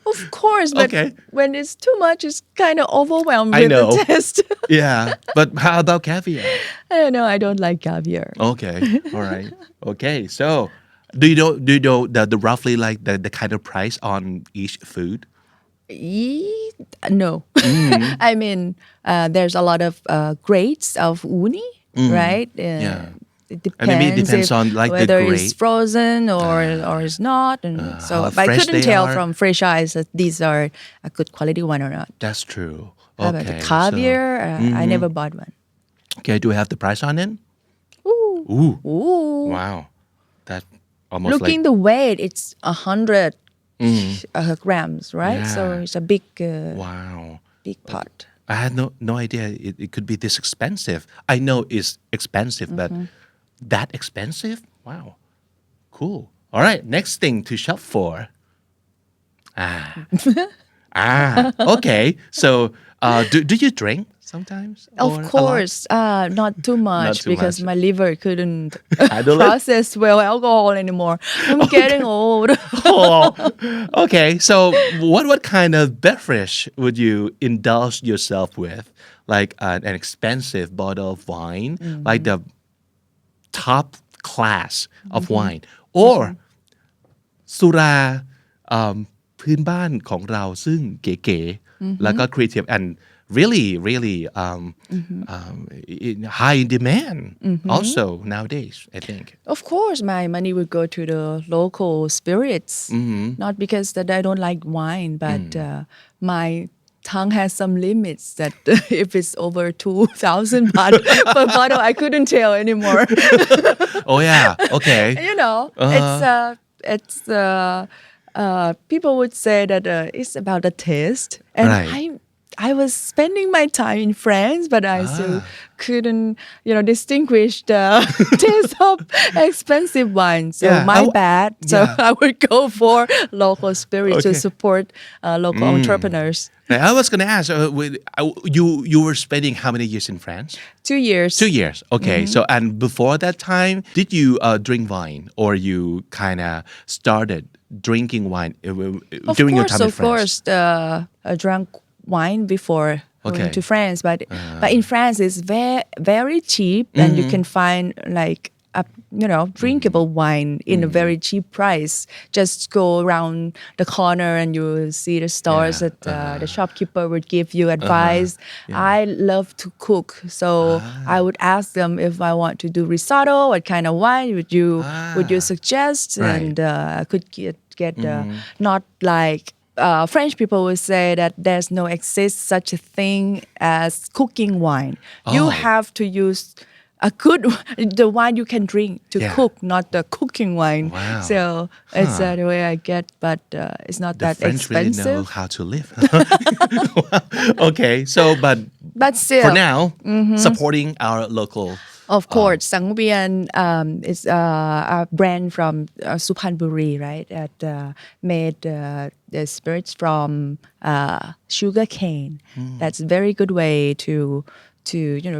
Of course, but Okay. when it's too much, it's kind of overwhelmed I with know. the taste. Yeah. But how about caviar? I don't know. I don't like caviar. Okay. All right. Okay. So do you know the roughly like the kind of price on each food? No. I mean, there's a lot of grades of uni, right? Yeah. It And maybe it depends if on like the whether grade. it's frozen or it's not, and so how I fresh couldn't they tell are. from fresh eyes that these are a good quality one or not. That's true. How about the Okay. caviar? I never bought one. Okay. Do we have the price on it? Ooh. Ooh. Ooh. Wow. That almost Looking like the weight, it's 100 grams, right? So Yeah. it's a big, wow. big pot. I had no idea it could be this expensive. I know it's expensive, but that expensive? Wow. Cool. All right. Next thing to shop for. Okay. So, do you drink sometimes? Of Or a lot? course, not too much too because much. my liver couldn't Handle it? process well alcohol anymore. I'm getting old. Oh, okay. So, what kind of beverage would you indulge yourself with? Like an expensive bottle of wine, like the top class of wine, or สุราพื้นบ้านของเราซึ่งเก๋ๆแล้วก็ creative and really high in demand also nowadays I think Of course, my money would go to the local spirits. Not because that I don't like wine, but my tongue has some limits that if it's over 2,000 baht per bottle, I couldn't tell anymore. oh yeah okay You know, it's people would say that it's about the taste, and Right. I was spending my time in France, but I still couldn't, distinguish the taste of expensive wine. So Yeah, my bad. So yeah. I would go for local spirits to Okay. support local entrepreneurs. Now, I was going to ask you were spending how many years in France 2 years. 2 years okay so and before that time did you drink wine or you kind of started drinking wine during your time in Of France course, I drank wine before Okay. going to France, but in France it's very cheap, and you can find like a drinkable wine in a very cheap price. Just go around the corner and you see the stores that the shopkeeper would give you advice. I love to cook, so I would ask them if I want to do risotto, what kind of wine would you suggest, Right. and I could get not like. French people would say that there's no exist such a thing as cooking wine. You have to use the wine you can drink to Yeah. cook, not the cooking wine. Wow. So it's the way I get, but it's not the that French expensive. really know how to live okay so But still, for now supporting our local of course, Sangbian is a brand from Suphanburi, right? That made the spirits from sugar cane. That's a very good way to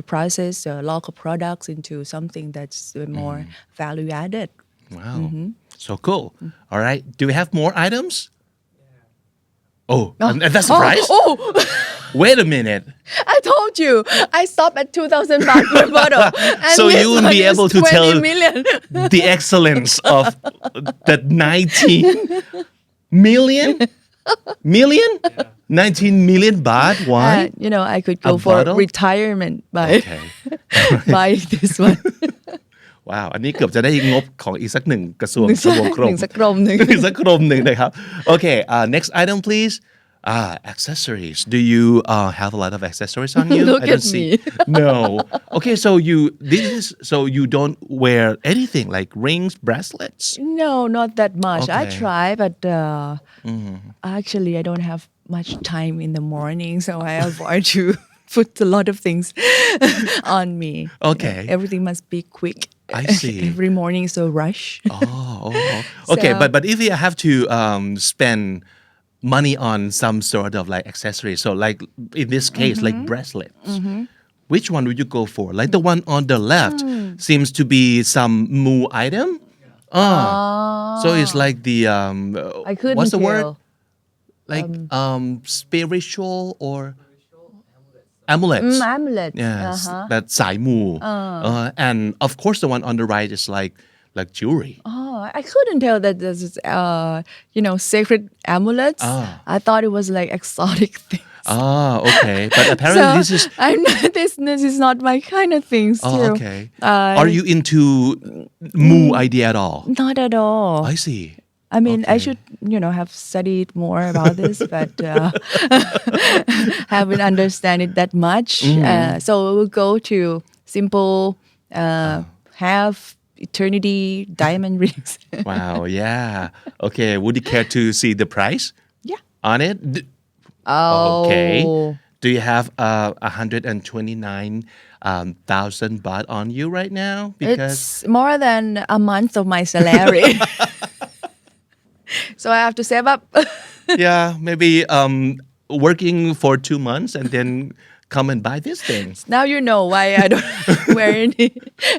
process local products into something that's more value added. wow so cool all right do we have more items oh and that's the price wait a minute I told you, I stopped at 2,000 baht per bottle. And So this you won't one be is able to 20 tell- million. the excellence of that 19 million 19 million baht why I could go A for bottle? retirement by okay buying this one. ว้าวอันนี้เกือบจะได้งบของอีกสักหนึ่งกระทรวงทบวงกรม หนึ่งสักกรมหนึ่ง หนึ่งสักกรมหนึ่งนะครับ okay next item please accessories do you have a lot of accessories on you Look I don't at see me. no okay so you don't wear anything like rings bracelets No, not that much. I Okay. try, but actually I don't have much time in the morning, so I avoid to put a lot of things on me. Okay. Everything must be quick. I see. Every morning is a rush. Okay, So- but if you have to spend money on some sort of like accessory, so like in this case, like bracelets, which one would you go for? Like the one on the left seems to be some moo item. So it's like the I couldn't what's the tell. word? Like spiritual or amulets. Amulet. Yes, that's สายมู and of course the one on the right is like jewelry. Oh, I couldn't tell that this is, sacred amulets. I thought it was like exotic things. Okay, but apparently So this is I'm not, this is not my kind of things too. okay. Are you into moo idea at all? Not at all. I see. I mean, I should, have studied more about this, but haven't understand it that much. So we'll go to simple, have eternity diamond rings. Wow, yeah. Okay, would you care to see the price Yeah. on it? Oh. Okay. Do you have 129,000 baht on you right now? Because It's more than a month of my salary. So I have to save up. yeah, maybe working for 2 months and then come and buy these things. Now you know why I don't wear any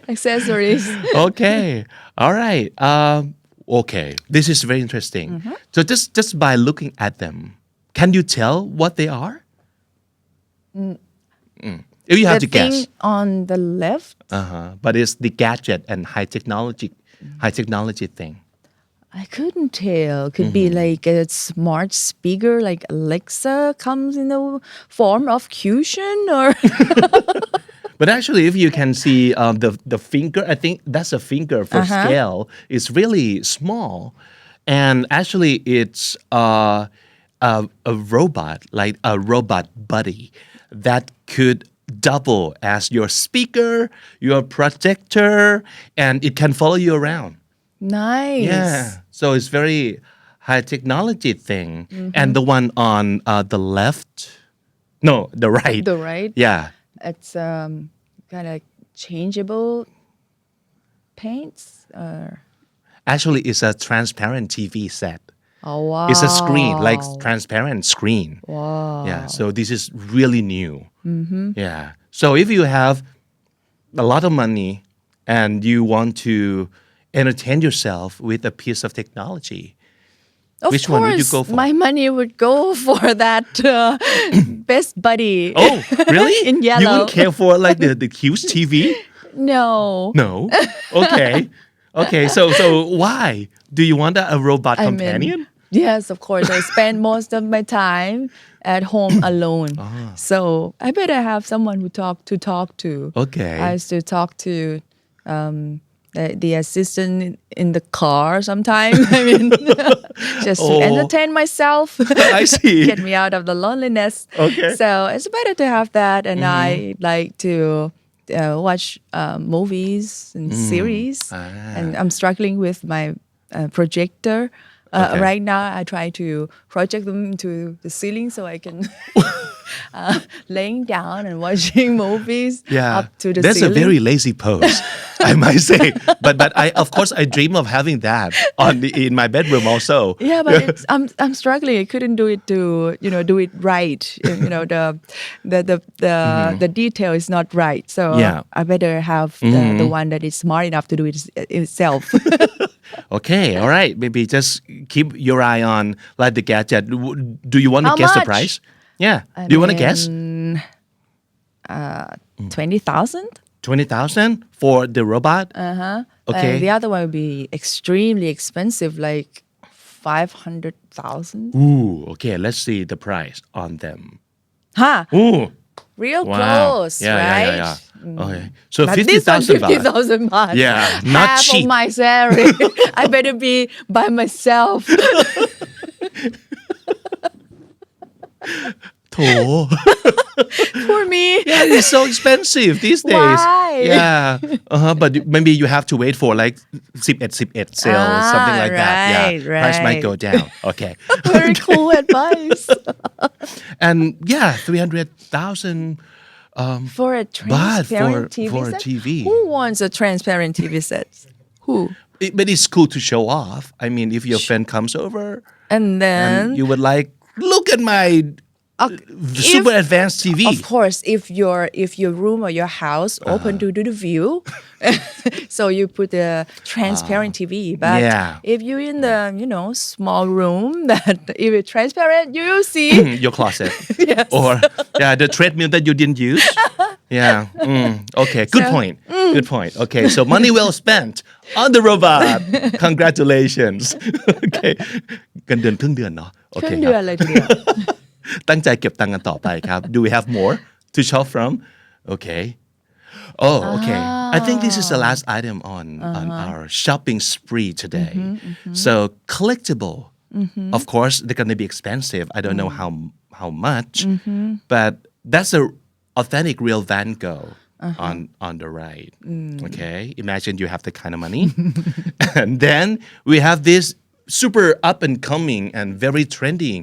accessories. Okay, all right. Okay, this is very interesting. So just by looking at them, can you tell what they are? If you have The to guess. thing on the left, But it's the gadget and high technology thing. I couldn't tell. Could be like a smart speaker, like Alexa comes in the form of cushion or. But actually, if you can see the finger, I think that's a finger for scale. It's really small, and actually, it's a robot, like a robot buddy, that could double as your speaker, your projector, and it can follow you around. Nice. Yeah, so it's very high technology thing. And the one on the left, no, the right. The right. Yeah. It's kind of changeable paints. Actually, it's a transparent TV set. Oh wow. It's a screen, like transparent screen. Wow. Yeah, so this is really new. Yeah. So if you have a lot of money and you want to entertain yourself with a piece of technology, Of which course, one would you go for? my money would go for that best buddy. Oh, really? In You yellow. wouldn't care for like the huge TV? No. No. Okay. Okay. So why do you want a robot companion? Yes, of course. I spend most of my time at home alone. So I better have someone who to talk to. Okay. I used to talk to the assistant in the car sometimes. I mean, just to entertain myself. I see. Get me out of the loneliness. Okay. So it's better to have that. And I like to watch movies and series. And I'm struggling with my projector. Right now, I try to project them into the ceiling so I can laying down and watching movies up to the That's ceiling. a very lazy pose, I might say. But I of course I dream of having that in my bedroom also. Yeah, but I'm struggling. I couldn't do it do it right. The detail is not right. So I better have the one that is smart enough to do it itself. Okay, all right. Maybe just keep your eye on like the gadget. Do you want to How guess the much? price? Yeah. Do you want to guess? 20,000? 20,000 for the robot? Okay. The other one would be extremely expensive, like 500,000. Ooh, okay. Let's see the price on them. Huh? Ooh, Real wow. close, Yeah, right? yeah. Okay. So But this one, 50,000 baht. 50,000 baht. Yeah, not Half cheap. of my salary. I better be by myself. โถ For me. Yeah, it's so expensive these days. Why? Yeah. But maybe you have to wait for like 11 sale, something like that. Yeah. Price might go down. Okay. Very cool advice. And yeah, 300,000 For a transparent TV for a set? TV. Who wants a transparent TV set? Who? But it's cool to show off. I mean, if your friend comes over And then and you would like, look at my super advanced TV. Of course, if your room or your house open to the view, so you put a transparent TV. But if you're in the small room that if it's transparent, you will see your closet. Yes. Or the treadmill that you didn't use. Yeah. Okay. Good point. Good point. Okay. So money well spent on the robot. Congratulations. Okay. กันเดือนครึ่งเดือนเนาะ ครึ่ Okay งเดือนเลยทีเดียว ตั้งใจเก็บตังค์กันต่อไปครับ Do we have more to shop from? Okay. Oh, okay. I think this is the last item on our shopping spree today. So collectible. Of course, they're going to be expensive. I don't know how much, but that's a authentic real Van Gogh on the right. Okay. Imagine you have that kind of money. And then we have this super up and coming and very trending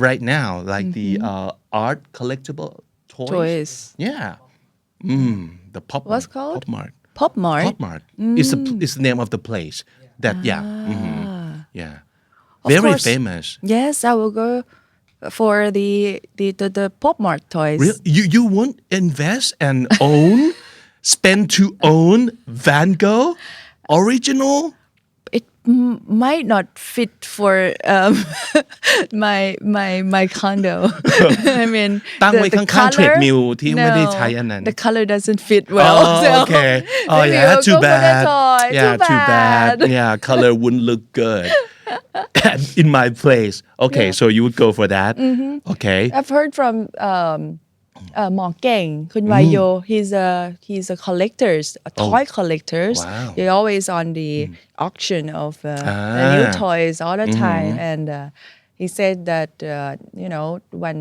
right now, like the art collectible toys. Yeah. The Pop What's called? Pop Mart. Pop Mart. Pop Mart. It's the name of the place. That yeah. Of Very course. famous. Yes, I will go for the Pop Mart toys. Really? You won't invest and spend to own Van Gogh original? It might not fit for my condo. I mean, ตั้งไว้ข้างๆ treadmill ที่ไม่ได้ใช้อันนั้น the color doesn't fit well. Oh, so okay. Oh, maybe yeah. we'll Too go for the bad. toy. Yeah, too bad. Yeah, color wouldn't look good in my place. Okay, so you would go for that. Okay. I've heard from หมอเก่งคุณวายโย he's a collectors a toy collectors. Wow. He's always on the auction of the new toys all the time, and he said that when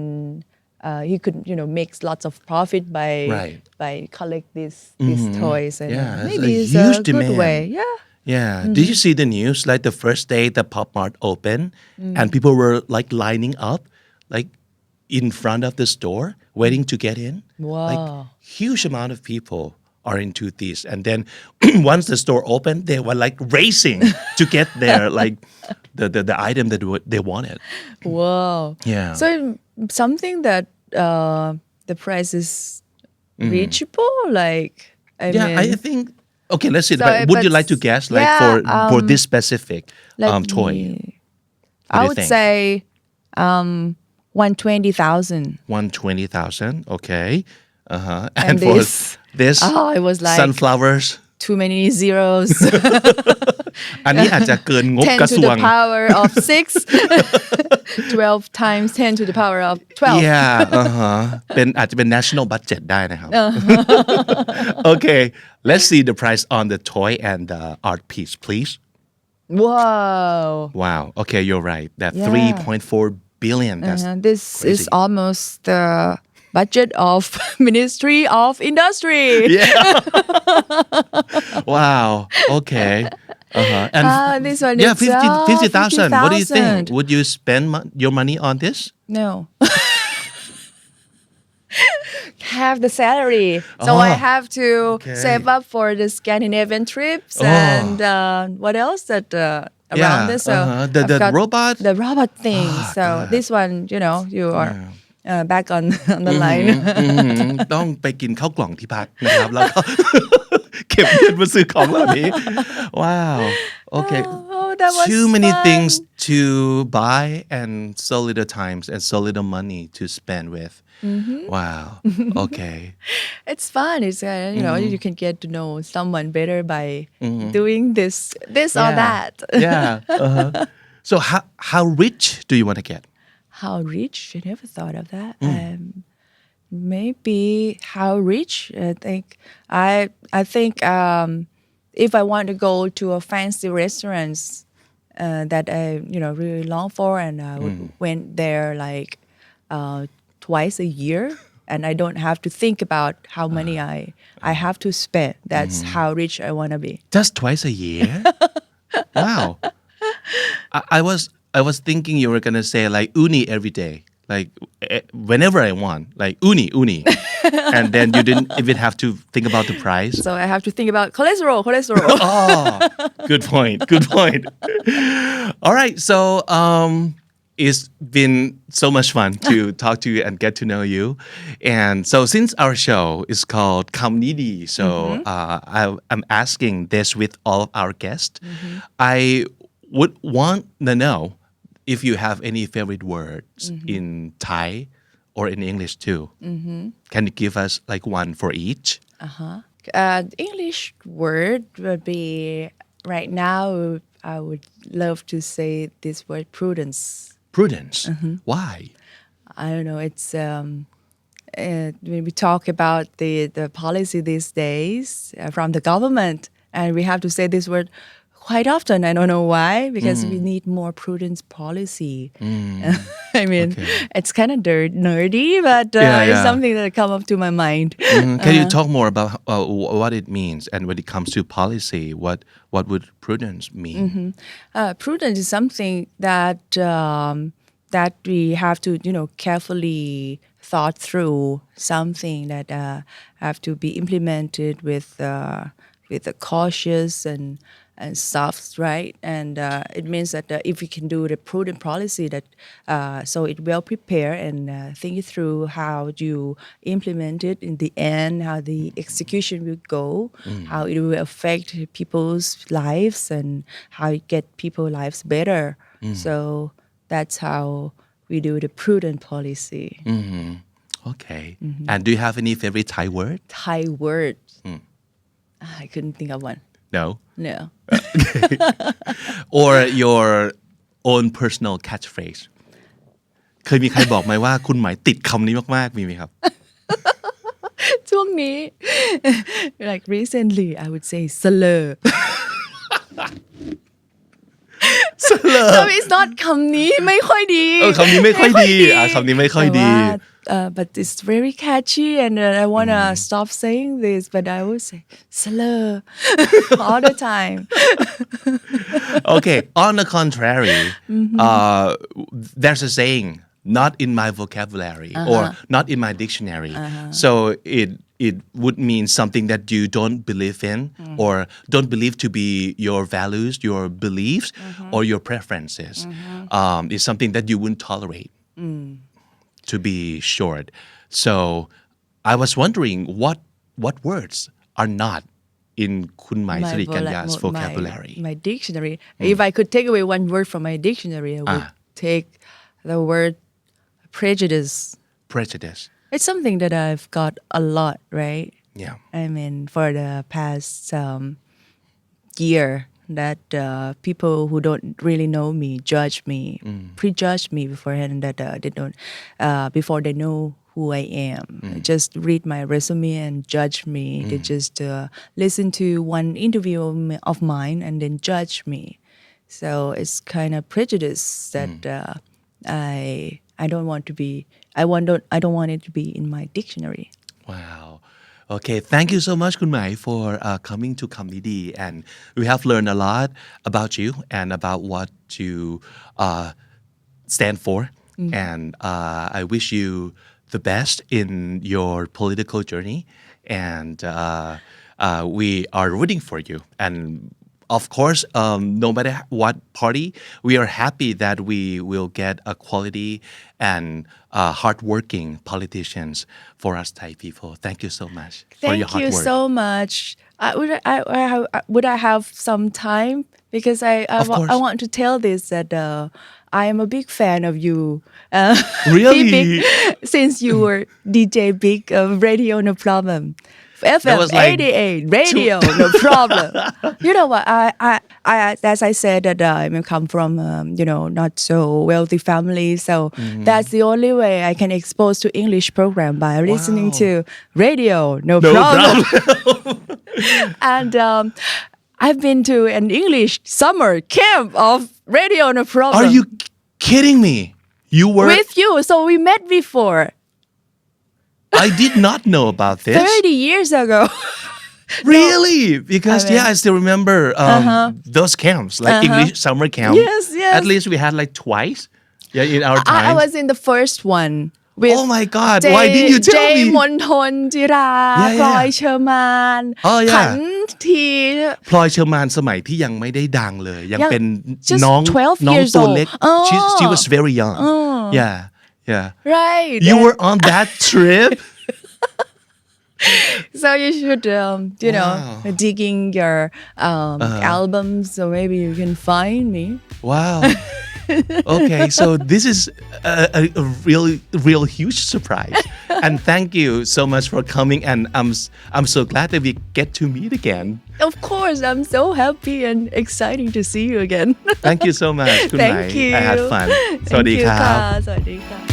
he could make lots of profit by collect these toys, and maybe it's it's a huge a good demand. way. Yeah. Did you see the news? Like the first day the Pop Mart opened and people were like lining up like in front of the store waiting to get in. Wow. Like huge amount of people are into this. And then once the store opened, they were like racing to get their like the item that they wanted. Wow. Yeah. So something that the price is reachable, like I mean, I think okay, let's see. So, Would you but- like to guess like yeah, for this specific let toy? me- What do I you would think? say 120,000. 120,000. Okay. And And for this Oh, it was like sunflowers. too many zeros. อันนี้อาจจะเกินงบ 10 กระ to ทรวง the power of 6. 12 times 10 to the power of 12. Yeah เป็นอาจจะเป็น national budget ได้นะครับ Okay let's see the price on the toy and the art piece please Wow. Wow okay you're right that Yeah. 3.4 billion that's This is crazy. almost the budget of Ministry of Industry. Yeah Wow okay and This one yeah is 50,000 what do you think 50,000. would you spend your money on this No. Have the salary. So I have to save up for the Scandinavian trips and what else that around this. So the I've got robot the robot thing. So this one, you are back on the line. ต้องไปกินข้าวกล่องที่พักนะครับแล้วก็ เก็บเงินมาซื้อของเหล่านี้ Wow okay Oh, that was too many fun. things to buy and so little times and so little money to spend with Wow okay It's fun. It's you can get to know someone better by doing this or that. Yeah so how rich do you want to get How rich? I never thought of that. Maybe how rich? I think if I want to go to a fancy restaurants that I really long for, and I would went there like twice a year. and I don't have to think about how money I have to spend. That's how rich I want to be. Just twice a year? Wow. I was thinking you were gonna say like uni every day, like whenever I want, like uni, and then you didn't even have to think about the price. So I have to think about cholesterol. Oh, good point. All right, so it's been so much fun to talk to you and get to know you. And so since our show is called คำนี้ดี so I'm asking this with all of our guests. I would want to know if you have any favorite words in Thai or in English too. Can you give us like one for each? The English word would be right now. I would love to say this word prudence. Prudence. Why? I don't know. It's when we talk about the policy these days from the government, and we have to say this word quite often. I don't know why, because we need more prudence policy. I mean, it's kind of nerdy, but it's something that come up to my mind. Can you talk more about what it means, and when it comes to policy, what would prudence mean? Prudence is something that that we have to carefully thought through, something that have to be implemented with a cautious and stuff, right? And it means that if we can do the prudent policy, that so it will prepare and think through how you implement it in the end, how the execution will go, how it will affect people's lives, and how it get people's lives better. So that's how we do the prudent policy. Okay. And do you have any favorite Thai word? Thai word. I couldn't think of one. No? No. Or your own personal catchphrase เคยมีใครบอกไหมว่าคุณหมายติดคำนี้มากๆมีไหมครับ ช่วงนี้ like recently I would say เสลอ so it's not คำนี้ไม่ค่อยดี คำนี้ไม่ค่อยดีคำนี้ไม่ค่อยดี but it's very catchy, and I wanna stop saying this, but I would say เสลอ all the time. Okay, on the contrary, there's a saying, not in my vocabulary or not in my dictionary. So it would mean something that you don't believe in or don't believe to be your values, your beliefs, or your preferences. It's something that you wouldn't tolerate, to be short. So I was wondering what words are not in Kun Mai Srikanya's vocabulary. My dictionary. If I could take away one word from my dictionary, I would take the word prejudice. Prejudice. It's something that I've got a lot, right? Yeah. I mean, for the past year, that people who don't really know me judge me, prejudge me beforehand, that they don't, before they know who I am. Just read my resume and judge me. They just listen to one interview of mine and then judge me. So it's kind of prejudice that I don't want to be. I don't want it to be in my dictionary. Wow. Okay, thank you so much, Kun Mai, for coming to Kamnidi, and we have learned a lot about you and about what you stand for. And I wish you the best in your political journey, and we are rooting for you. And of course, no matter what party, we are happy that we will get a quality and hardworking politicians for us Thai people. Thank you so much for your hard work. Thank you so much. Would I have some time? Because I want to tell this that I am a big fan of you. Really? Big, since you were DJ Big of Radio No Problem. FM like 88 radio no problem. You know what, I as I said that I come from not so wealthy family, so that's the only way I can expose to English program by listening to radio no problem. And I've been to an English summer camp of radio no problem. Are you kidding me? You were with you, so we met before. I did not know about this 30 years ago really because I still remember those camps like English summer camp yes at least we had like twice in our time I was in the first one with oh my god why didn't you tell me มณฑลจิราพลอยเชอร์มานขันที พลอยเชอร์มานสมัยที่ยังไม่ได้ดังเลยยังเป็น just น้อง 12 years ตัว old เล็ก she was very young yeah right you were on that trip so you should digging your albums so maybe you can find me wow okay so this is a real huge surprise and thank you so much for coming and I'm so glad that we get to meet again of course I'm so happy and exciting to see you again thank you so much คุณไหม thank you I had fun สวัสดีครับ สวัสดีค่ะ